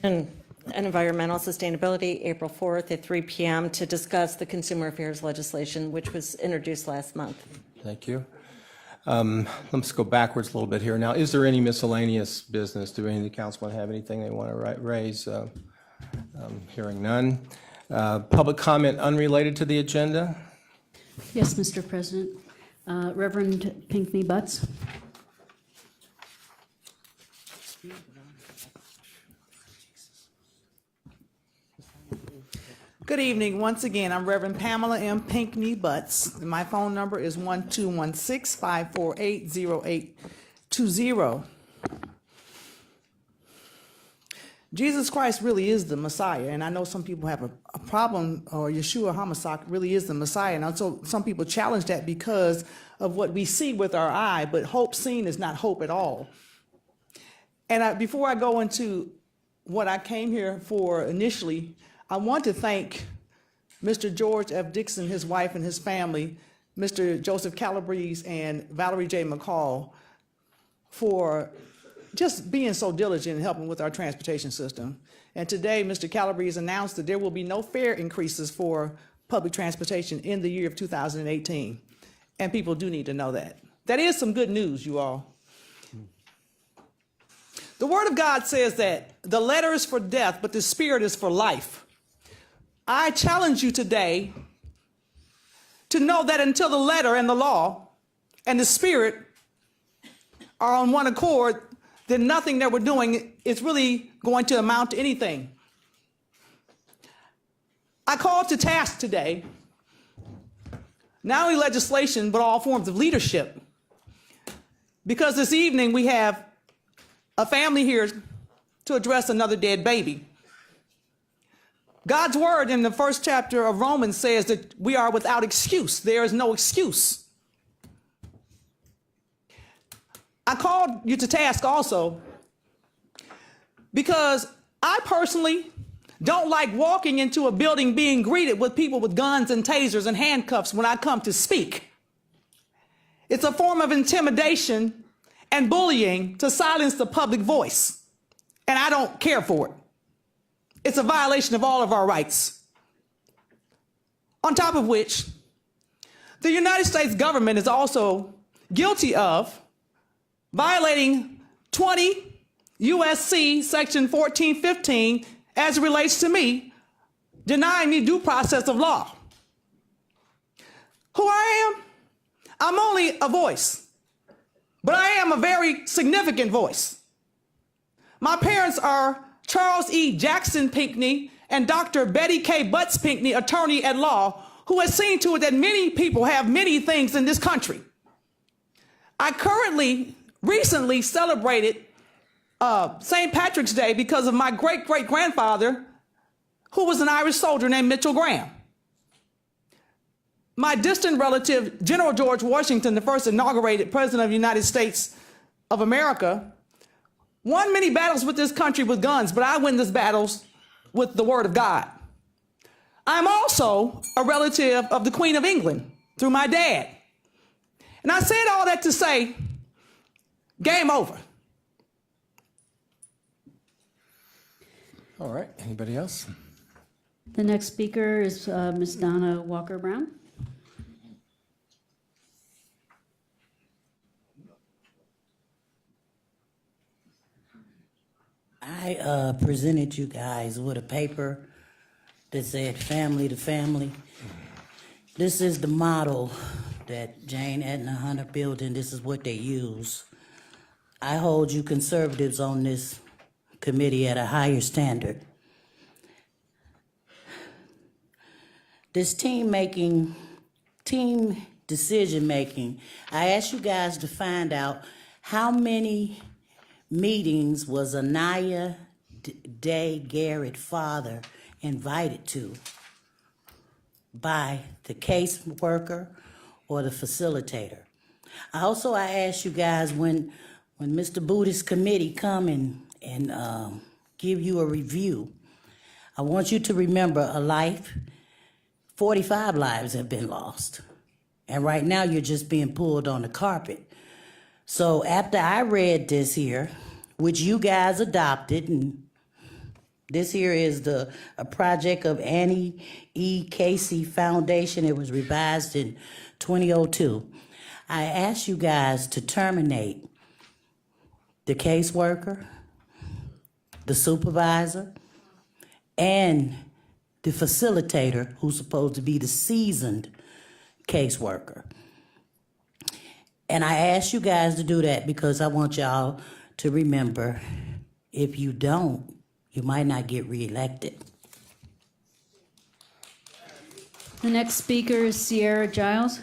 And environmental sustainability, April 4th at 3 p.m. to discuss the consumer affairs legislation, which was introduced last month. Thank you. Let's go backwards a little bit here. Now, is there any miscellaneous business? Do any of the councilmen have anything they want to raise? Hearing none. Public comment unrelated to the agenda? Yes, Mr. President. Reverend Pinckney Butts. Good evening. Once again, I'm Reverend Pamela M. Pinckney Butts. My phone number is 1-216-548-0820. Jesus Christ really is the Messiah, and I know some people have a problem, or Yeshua HaMashiach really is the Messiah, and so some people challenge that because of what we see with our eye, but hope seen is not hope at all. And before I go into what I came here for initially, I want to thank Mr. George F. Dixon, his wife and his family, Mr. Joseph Calabrese and Valerie J. McCall for just being so diligent in helping with our transportation system. And today, Mr. Calabrese announced that there will be no fare increases for public transportation in the year of 2018. And people do need to know that. That is some good news, you all. The Word of God says that the letter is for death, but the Spirit is for life. I challenge you today to know that until the letter and the law and the spirit are on one accord, then nothing that we're doing is really going to amount to anything. I call to task today not only legislation, but all forms of leadership. Because this evening we have a family here to address another dead baby. God's word in the first chapter of Romans says that we are without excuse. There is no excuse. I called you to task also because I personally don't like walking into a building being greeted with people with guns and tasers and handcuffs when I come to speak. It's a form of intimidation and bullying to silence the public voice, and I don't care for it. It's a violation of all of our rights. On top of which, the United States government is also guilty of violating 20 USC section 1415 as it relates to me, denying me due process of law. Who I am? I'm only a voice, but I am a very significant voice. My parents are Charles E. Jackson Pinckney and Dr. Betty K. Butts Pinckney, attorney at law, who has seen to it that many people have many things in this country. I recently celebrated St. Patrick's Day because of my great-great-grandfather, who was an Irish soldier named Mitchell Graham. My distant relative, General George Washington, the first inaugurated president of the United States of America, won many battles with this country with guns, but I win these battles with the word of God. I'm also a relative of the Queen of England through my dad. And I said all that to say, game over. All right, anybody else? The next speaker is Ms. Donna Walker-Brown. I presented you guys with a paper that said family to family. This is the model that Jane Edna Hunter built, and this is what they use. I hold you conservatives on this committee at a higher standard. This team decision making, I asked you guys to find out how many meetings was Ania Day Garrett father invited to by the caseworker or the facilitator. I asked you guys when Mr. Booty's committee come and give you a review, I want you to remember a life, 45 lives have been lost. And right now you're just being pulled on the carpet. So after I read this here, which you guys adopted, and this here is a project of Annie E. Casey Foundation. It was revised in 2002. I asked you guys to terminate the caseworker, the supervisor, and the facilitator, who's supposed to be the seasoned caseworker. And I asked you guys to do that because I want y'all to remember, if you don't, you might not get reelected. The next speaker is Sierra Giles.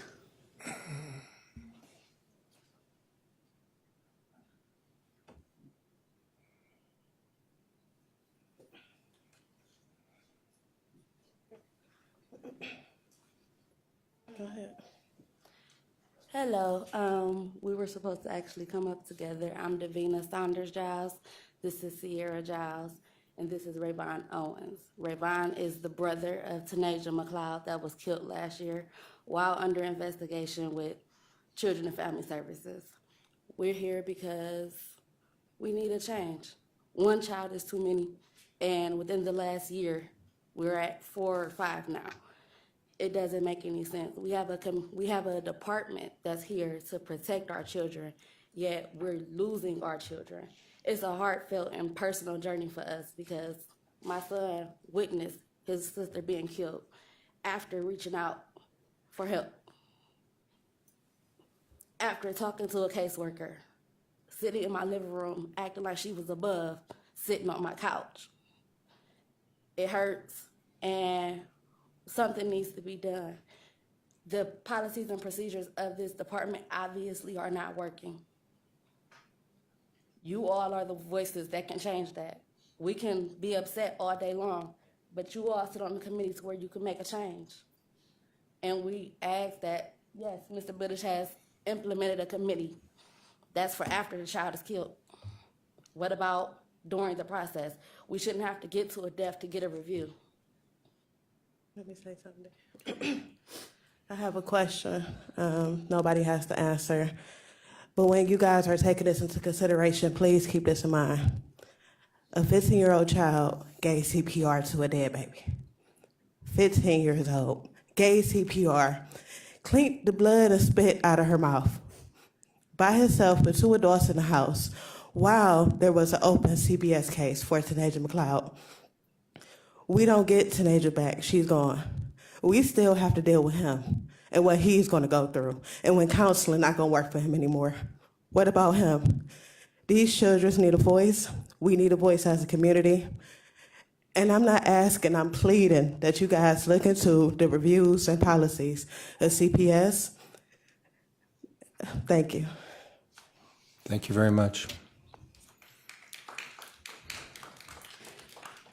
Go ahead. Hello. We were supposed to actually come up together. I'm Davina Saunders Giles. This is Sierra Giles, and this is Rayvon Owens. Rayvon is the brother of Tanasia McLeod that was killed last year while under investigation with Children and Family Services. We're here because we need a change. One child is too many, and within the last year, we're at 4 or 5 now. It doesn't make any sense. We have a department that's here to protect our children, yet we're losing our children. It's a heartfelt and personal journey for us because my son witnessed his sister being killed after reaching out for help. After talking to a caseworker, sitting in my living room, acting like she was above, sitting on my couch. It hurts, and something needs to be done. The policies and procedures of this department obviously are not working. You all are the voices that can change that. We can be upset all day long, but you all sit on the committees where you can make a change. And we ask that, yes, Mr. Buddish has implemented a committee. That's for after the child is killed. What about during the process? We shouldn't have to get to a death to get a review. Let me say something. I have a question. Nobody has to answer. But when you guys are taking this into consideration, please keep this in mind. A 15-year-old child gave CPR to a dead baby. 15 years old, gave CPR, cleaned the blood and spit out of her mouth by herself with 2 adults in the house while there was an open CPS case for Tanaja McLeod. We don't get Tanaja back. She's gone. We still have to deal with him and what he's going to go through and when counseling not going to work for him anymore. What about him? These children need a voice. We need a voice as a community. And I'm not asking, I'm pleading that you guys look into the reviews and policies of CPS. Thank you. Thank you very much.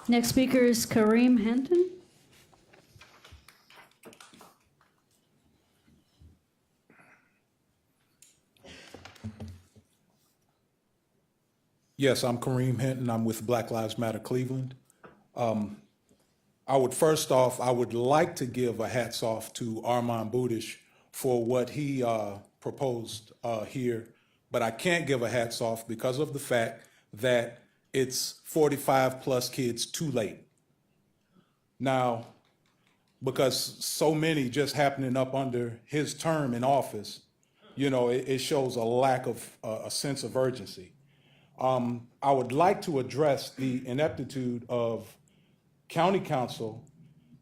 Next speaker is Kareem Hinton. Yes, I'm Kareem Hinton. I'm with Black Lives Matter Cleveland. I would like to give a hats off to Armand Budish for what he proposed here, but I can't give a hats off because of the fact that it's 45 plus kids too late. Now, because so many just happening up under his term in office, you know, it shows a lack of a sense of urgency. I would like to address the ineptitude of county council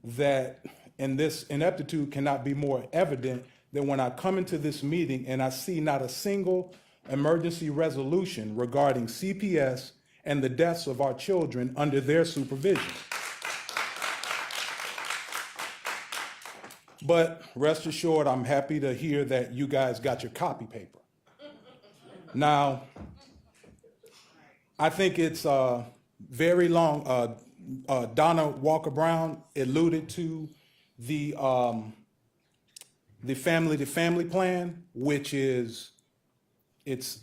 that, and this ineptitude cannot be more evident than when I come into this meeting and I see not a single emergency resolution regarding CPS and the deaths of our children under their supervision. But rest assured, I'm happy to hear that you guys got your copy paper. Now, I think it's very long. Donna Walker Brown alluded to the family-to-family plan, which is,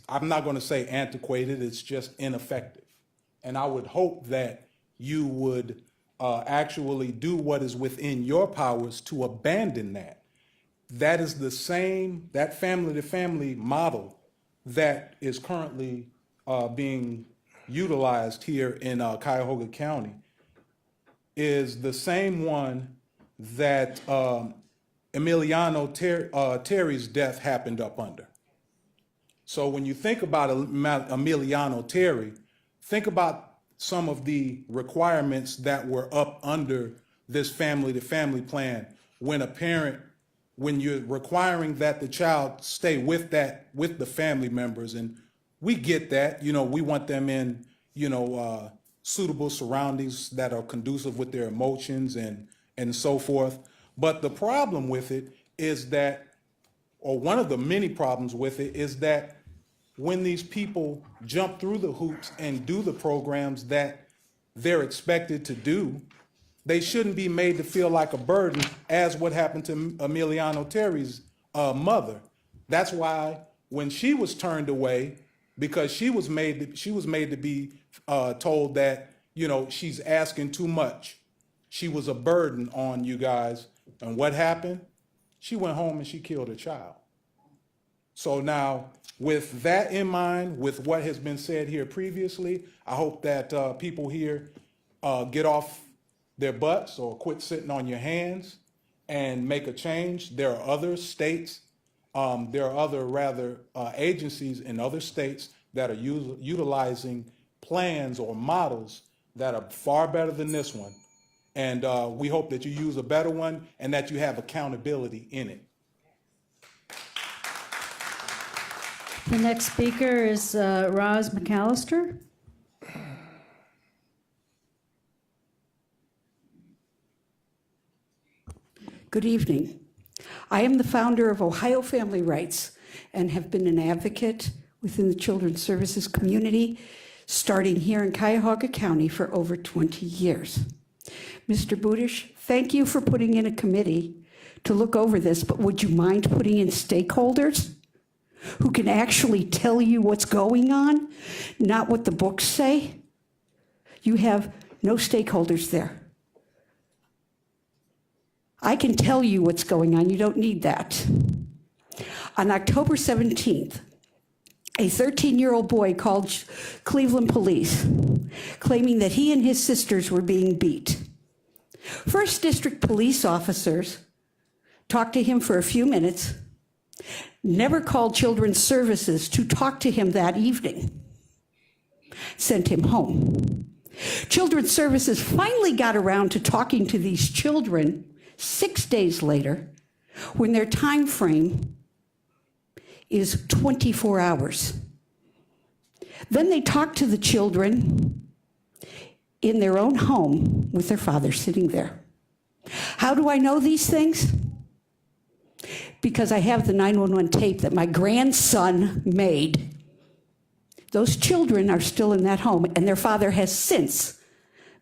I'm not going to say antiquated, it's just ineffective. And I would hope that you would actually do what is within your powers to abandon that. That is the same, that family-to-family model that is currently being utilized here in Cuyahoga County is the same one that Emiliano Terry's death happened up under. So when you think about Emiliano Terry, think about some of the requirements that were up under this family-to-family plan when a parent, when you're requiring that the child stay with the family members, and we get that, you know, we want them in, you know, suitable surroundings that are conducive with their emotions and so forth. But the problem with it is that, or one of the many problems with it is that when these people jump through the hoops and do the programs that they're expected to do, they shouldn't be made to feel like a burden, as what happened to Emiliano Terry's mother. That's why when she was turned away, because she was made to be told that, you know, she's asking too much. She was a burden on you guys. And what happened? She went home and she killed her child. So now, with that in mind, with what has been said here previously, I hope that people here get off their butts or quit sitting on your hands and make a change. There are other states, there are other agencies in other states that are utilizing plans or models that are far better than this one. And we hope that you use a better one and that you have accountability in it. The next speaker is Roz McAllister. Good evening. I am the founder of Ohio Family Rights and have been an advocate within the Children's Services community, starting here in Cuyahoga County for over 20 years. Mr. Budish, thank you for putting in a committee to look over this, but would you mind putting in stakeholders who can actually tell you what's going on, not what the books say? You have no stakeholders there. I can tell you what's going on. You don't need that. On October 17th, a 13-year-old boy called Cleveland police, claiming that he and his sisters were being beat. First District police officers talked to him for a few minutes, never called Children's Services to talk to him that evening, sent him home. Children's Services finally got around to talking to these children 6 days later, when their time frame is 24 hours. Then they talk to the children in their own home with their father sitting there. How do I know these things? Because I have the 911 tape that my grandson made. Those children are still in that home, and their father has since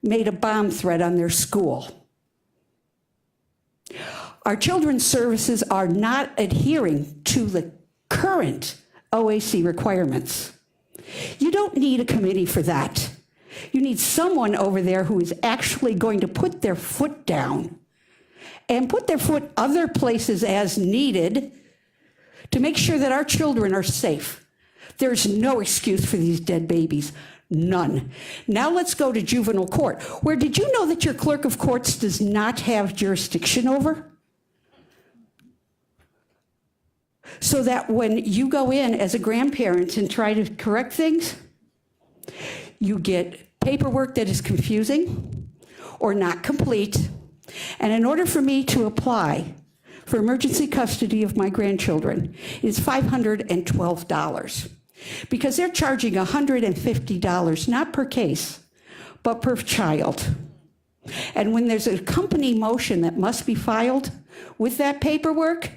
made a bomb threat on their school. Our Children's Services are not adhering to the current OAC requirements. You don't need a committee for that. You need someone over there who is actually going to put their foot down and put their foot other places as needed to make sure that our children are safe. There's no excuse for these dead babies. None. Now let's go to juvenile court, where did you know that your clerk of courts does not have jurisdiction over? So that when you go in as a grandparent and try to correct things, you get paperwork that is confusing or not complete. And in order for me to apply for emergency custody of my grandchildren, it's $512. Because they're charging $150, not per case, but per child. And when there's a company motion that must be filed with that paperwork,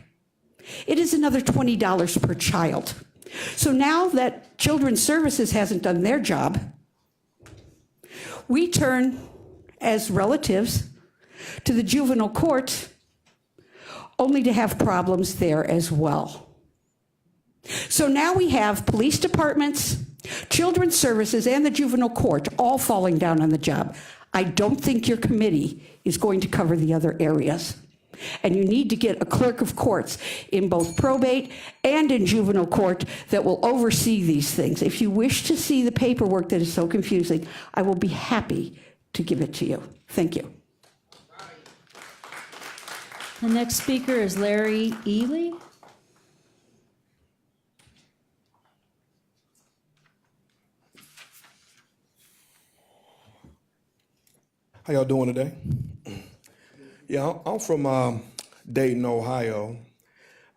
it is another $20 per child. So now that Children's Services hasn't done their job, we turn as relatives to the juvenile court only to have problems there as well. So now we have police departments, Children's Services, and the juvenile court all falling down on the job. I don't think your committee is going to cover the other areas. And you need to get a clerk of courts in both probate and in juvenile court that will oversee these things. If you wish to see the paperwork that is so confusing, I will be happy to give it to you. Thank you. The next speaker is Larry Ely. How y'all doing today? Yeah, I'm from Dayton, Ohio.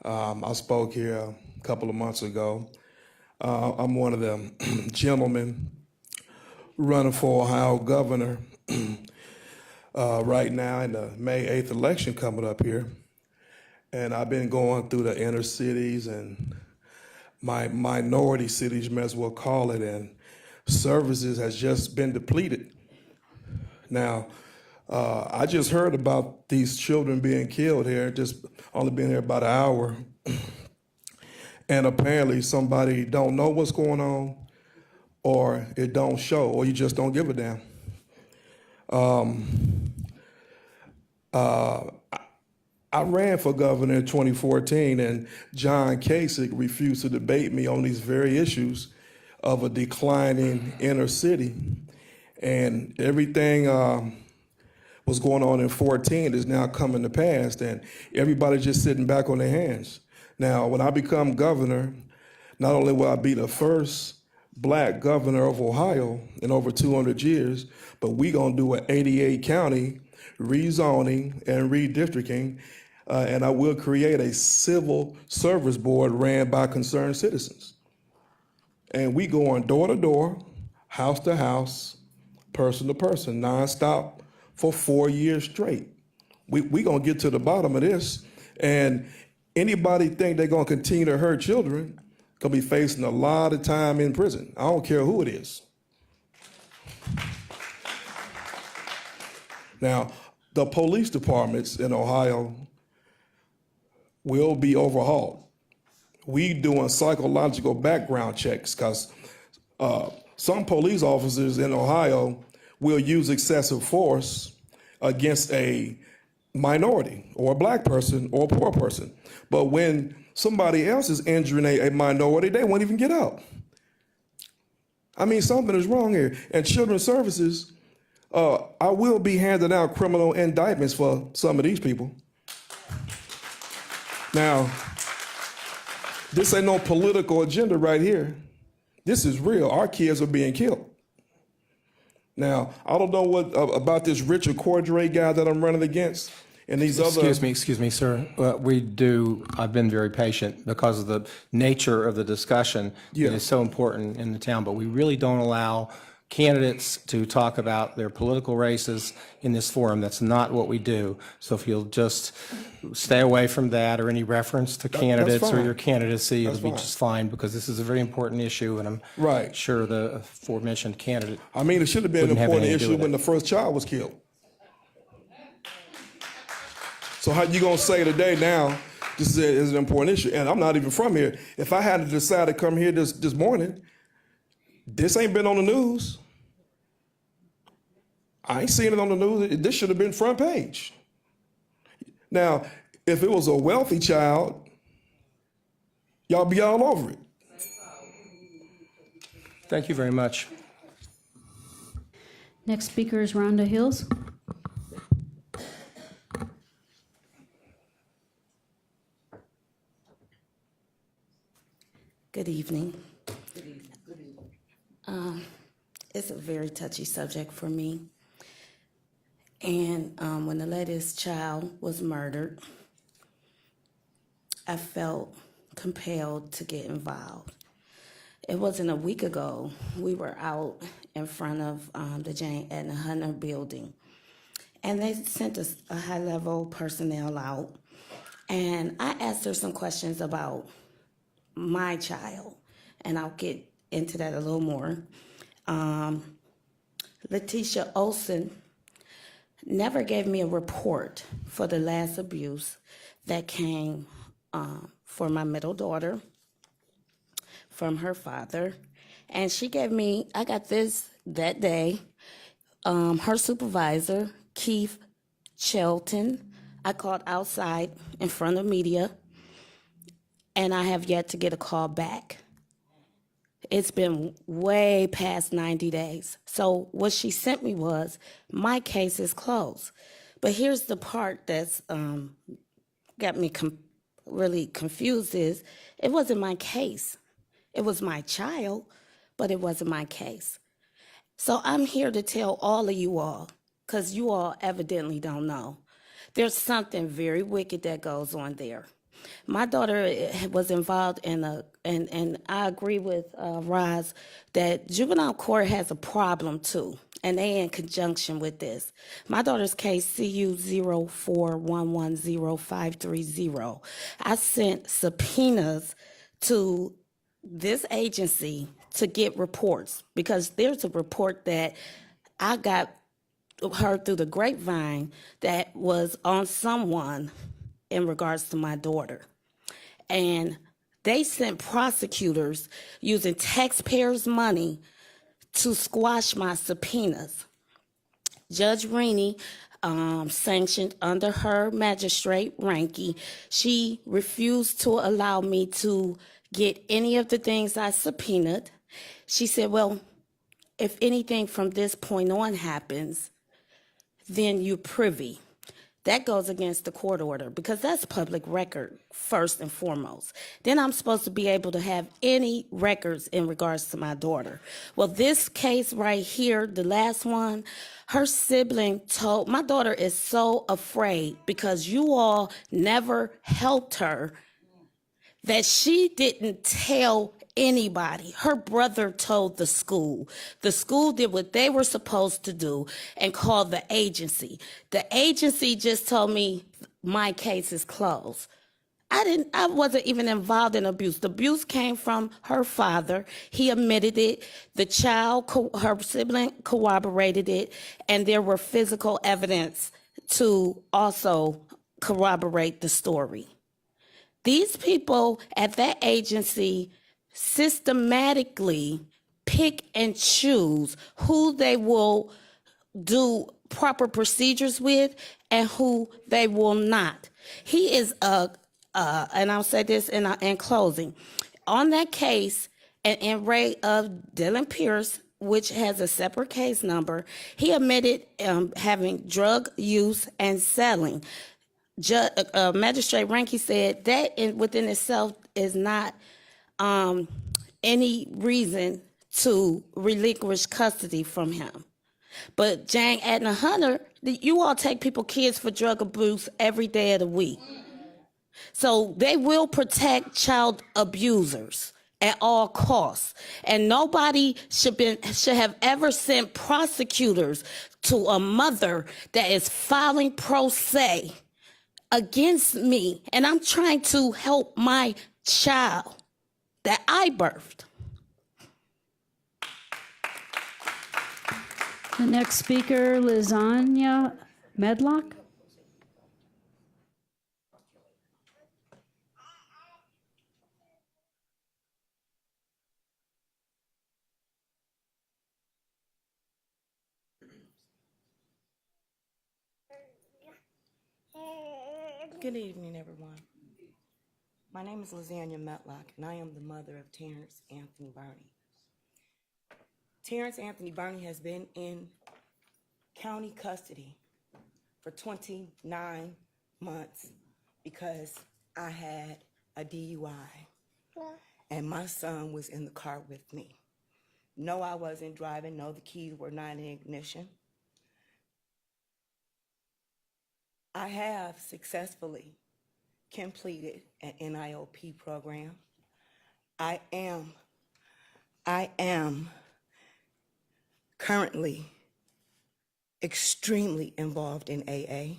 I spoke here a couple of months ago. I'm one of the gentlemen running for Ohio governor right now in the May 8th election coming up here. And I've been going through the inner cities and my minority cities, you may as well call it, and services has just been depleted. Now, I just heard about these children being killed here, just only been here about an hour. And apparently somebody don't know what's going on, or it don't show, or you just don't give a damn. I ran for governor in 2014, and John Kasich refused to debate me on these very issues of a declining inner city. And everything was going on in 14 is now coming to pass, and everybody's just sitting back on their hands. Now, when I become governor, not only will I be the first black governor of Ohio in over 200 years, but we gonna do an 88 county rezoning and redistricting, and I will create a civil service board ran by concerned citizens. And we go on door to door, house to house, person to person, nonstop for 4 years straight. We gonna get to the bottom of this, and anybody think they're gonna continue to hurt children gonna be facing a lot of time in prison. I don't care who it is. Now, the police departments in Ohio will be overhauled. We doing psychological background checks because some police officers in Ohio will use excessive force against a minority or a black person or a poor person. But when somebody else is injuring a minority, they won't even get up. I mean, something is wrong here. And Children's Services, I will be handing out criminal indictments for some of these people. Now, this ain't no political agenda right here. This is real. Our kids are being killed. Now, I don't know what about this Richard Cordray guy that I'm running against and these other... Excuse me, sir. I've been very patient because of the nature of the discussion. Yeah. It is so important in the town, but we really don't allow candidates to talk about their political races in this forum. That's not what we do. So if you'll just stay away from that or any reference to candidates or fine. your candidacy, That's it'll be fine. just fine because this is a very important issue and I'm Right. sure the aforementioned candidate. I mean, it should have been an wouldn't have important anything to do issue with when it. the first child was killed. So how you gonna say today now, this is an important issue? And I'm not even from here. If I had to decide to come here this morning, this ain't been on the news. I ain't seen it on the news. This should have been front page. Now, if it was a wealthy child, y'all be all over it. Thank you very much. Next speaker is Rhonda Hills. Good evening. It's a very touchy subject for me. And when the latest child was murdered, I felt compelled to get involved. It wasn't a week ago. We were out in front of the Jane Edna Hunter building, and they sent us a high-level personnel out, and I asked her some questions about my child, and I'll get into that a little more. Letitia Olson never gave me a report for the last abuse that came for my middle daughter from her father. And she gave me, I got this that day, her supervisor, Keith Shelton, I called outside in front of media, and I have yet to get a call back. It's been way past 90 days. So what she sent me was, my case is closed. But here's the part that's got me really confused is, it wasn't my case. It was my child, but it wasn't my case. So I'm here to tell all of you all, because you all evidently don't know, there's something very wicked that goes on there. My daughter was involved in and I agree with Roz that Juvenile Court has a problem too, and they in conjunction with this. My daughter's case, CU 04110-530, I sent subpoenas to this agency to get reports, because there's a report that I got heard through the grapevine that was on someone in regards to my daughter. And they sent prosecutors using taxpayers' money to squash my subpoenas. Judge Rainey sanctioned under her magistrate ranking, she refused to allow me to get any of the things I subpoenaed. She said, well, if anything from this point on happens, then you're privy. That goes against the court order because that's public record first and foremost. Then I'm supposed to be able to have any records in regards to my daughter. Well, this case right here, the last one, her sibling told, my daughter is so afraid because you all never helped her that she didn't tell anybody. Her brother told the school. The school did what they were supposed to do and called the agency. The agency just told me my case is closed. I wasn't even involved in abuse. The abuse came from her father. He admitted it. The child, her sibling corroborated it, and there were physical evidence to also corroborate the story. These people at that agency systematically pick and choose who they will do proper procedures with and who they will not. He is and I'll say this in closing, on that case, an array of Dylan Pierce, which has a separate case number, he admitted having drug use and selling. Magistrate Ranky said that within itself is not any reason to relinquish custody from him. But Jane Adna Hunter, you all take people kids for drug abuse every day of the week. So they will protect child abusers at all costs. And nobody should have ever sent prosecutors to a mother that is filing pro se against me. And I'm trying to help my child that I birthed. The next speaker, Ania Medlock. Good evening, everyone. My name is Ania Medlock, and I am the mother of Terrence Anthony Birney. Terrence Anthony Birney has been in county custody for 29 months because I had a DUI, and my son was in the car with me. No, I wasn't driving. No, the keys were not in ignition. I have successfully completed an NIOP program. I am currently extremely involved in AA.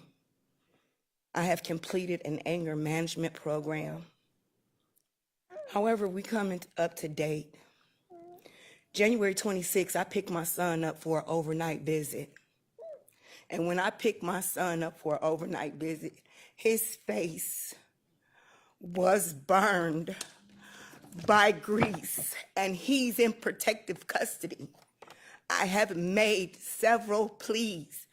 I have completed an anger management program. However, we coming up to date. January 26th, I picked my son up for an overnight visit. And when I picked my son up for an overnight visit, his face was burned by grease, and he's in protective custody. I have made several pleas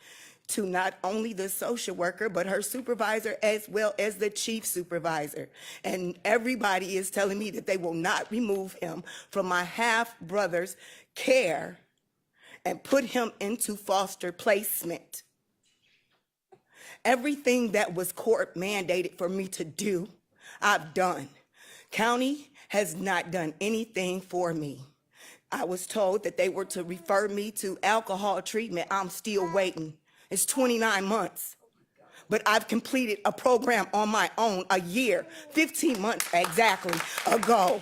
to not only the social worker, but her supervisor as well as the chief supervisor. And everybody is telling me that they will not remove him from my half-brother's care and put him into foster placement. Everything that was court mandated for me to do, I've done. County has not done anything for me. I was told that they were to refer me to alcohol treatment. I'm still waiting. It's 29 months. But I've completed a program on my own a year, 15 months exactly ago.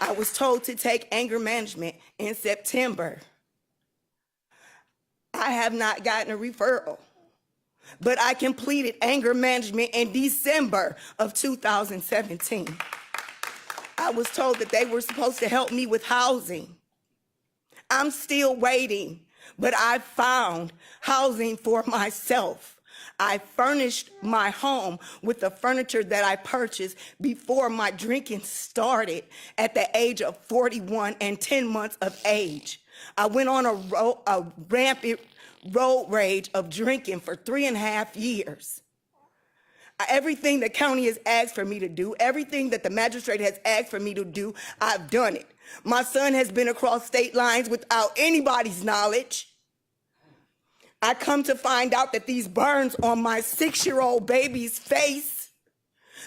I was told to take anger management in September. I have not gotten a referral, but I completed anger management in December of 2017. I was told that they were supposed to help me with housing. I'm still waiting, but I found housing for myself. I furnished my home with the furniture that I purchased before my drinking started at the age of 41 and 10 months of age. I went on a rampant road rage of drinking for 3.5 years. Everything the county has asked for me to do, everything that the magistrate has asked for me to do, I've done it. My son has been across state lines without anybody's knowledge. I come to find out that these burns on my 6-year-old baby's face,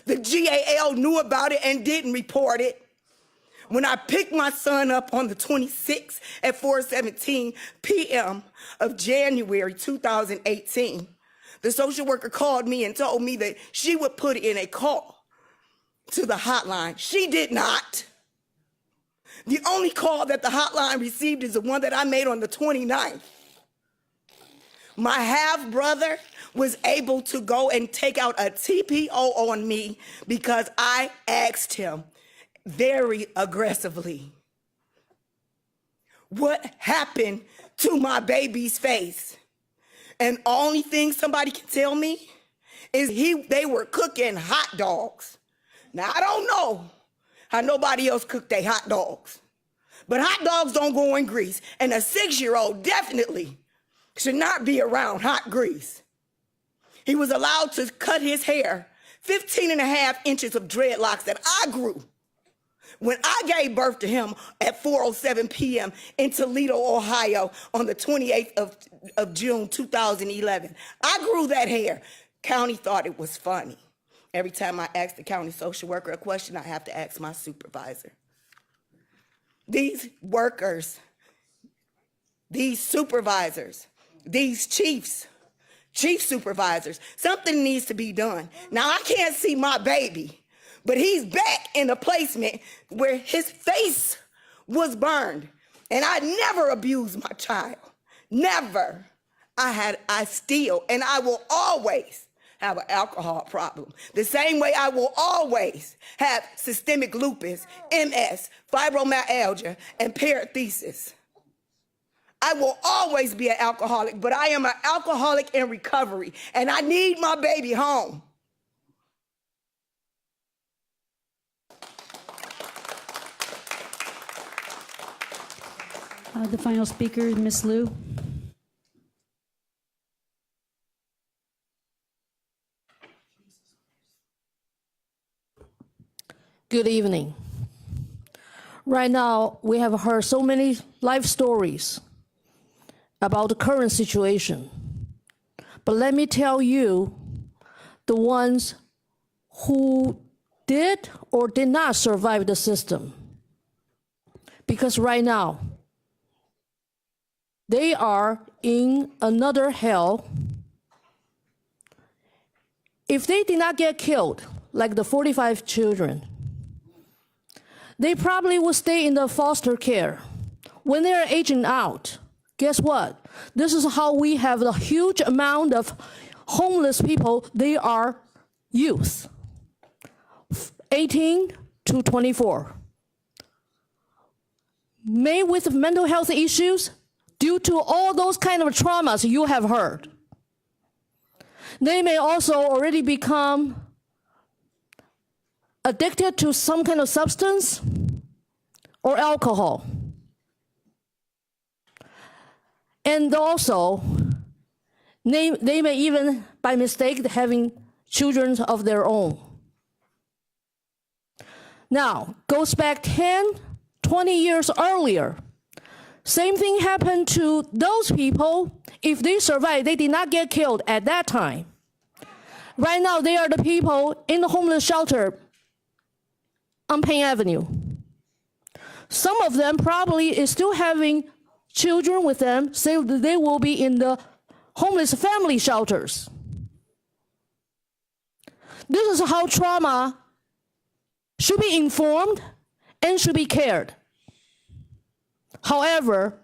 the GAL knew about it and didn't report it. When I picked my son up on the 26th at 4:17 p.m. of January 2018, the social worker called me and told me that she would put in a call to the hotline. She did not. The only call that the hotline received is the one that I made on the 29th. My half-brother was able to go and take out a TPO on me because I asked him very aggressively, what happened to my baby's face? And only thing somebody can tell me is they were cooking hot dogs. Now, I don't know how nobody else cooked their hot dogs, but hot dogs don't go in grease, and a 6-year-old definitely should not be around hot grease. He was allowed to cut his hair, 15.5 inches of dreadlocks that I grew when I gave birth to him at 4:07 p.m. in Toledo, Ohio on the 28th of June 2011. I grew that hair. County thought it was funny. Every time I asked the county social worker a question, I have to ask my supervisor. These workers, these supervisors, these chief supervisors, something needs to be done. Now, I can't see my baby, but he's back in a placement where his face was burned. And I never abused my child. Never. I still, and I will always have an alcohol problem. The same way I will always have systemic lupus, MS, fibromyalgia, and paresthesis. I will always be an alcoholic, but I am an alcoholic in recovery, and I need my baby home. The final speaker is Ms. Liu. Good evening. Right now, we have heard so many life stories about the current situation. But let me tell you, the ones who did or did not survive the system. Because right now, they are in another hell. If they did not get killed, like the 45 children, they probably would stay in the foster care. When they are aging out, guess what? This is how we have a huge amount of homeless people. They are youth, 18 to 24. May with mental health issues due to all those kind of traumas you have heard. They may also already become addicted to some kind of substance or alcohol. And also, they may even, by mistake, having children of their own. Now, goes back 10, 20 years earlier. Same thing happened to those people. If they survived, they did not get killed at that time. Right now, they are the people in the homeless shelter on Payne Avenue. Some of them probably is still having children with them, so they will be in the homeless family shelters. This is how trauma should be informed and should be cared. However,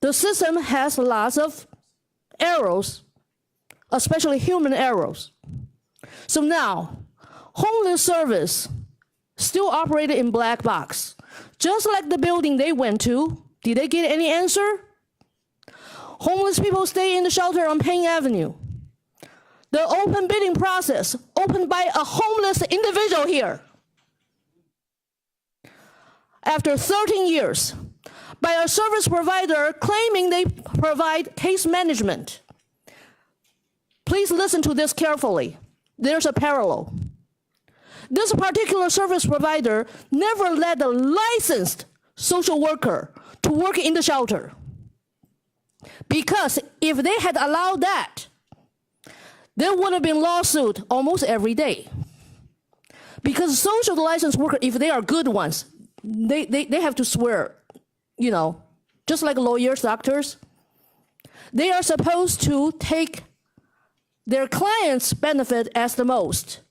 the system has lots of errors, especially human errors. So now, homeless service still operated in black box. Just like the building they went to, did they get any answer? Homeless people stay in the shelter on Payne Avenue. The open bidding process opened by a homeless individual here. After 13 years, by a service provider claiming they provide case management. Please listen to this carefully. There's a parallel. This particular service provider never let a licensed social worker to work in the shelter. Because if they had allowed that, there would have been lawsuit almost every day. Because social license workers, if they are good ones, they have to swear, you know, just like lawyers, doctors. They are supposed to take their client's benefit as the most.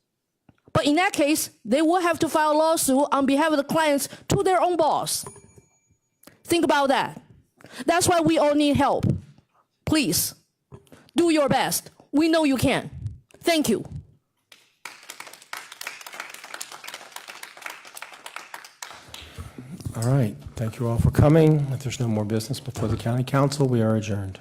But in that case, they will have to file a lawsuit on behalf of the clients to their own boss. Think about that. That's why we all need help. Please, do your best. We know you can. Thank you. All right. Thank you all for coming. If there's no more business before the county council, we are adjourned.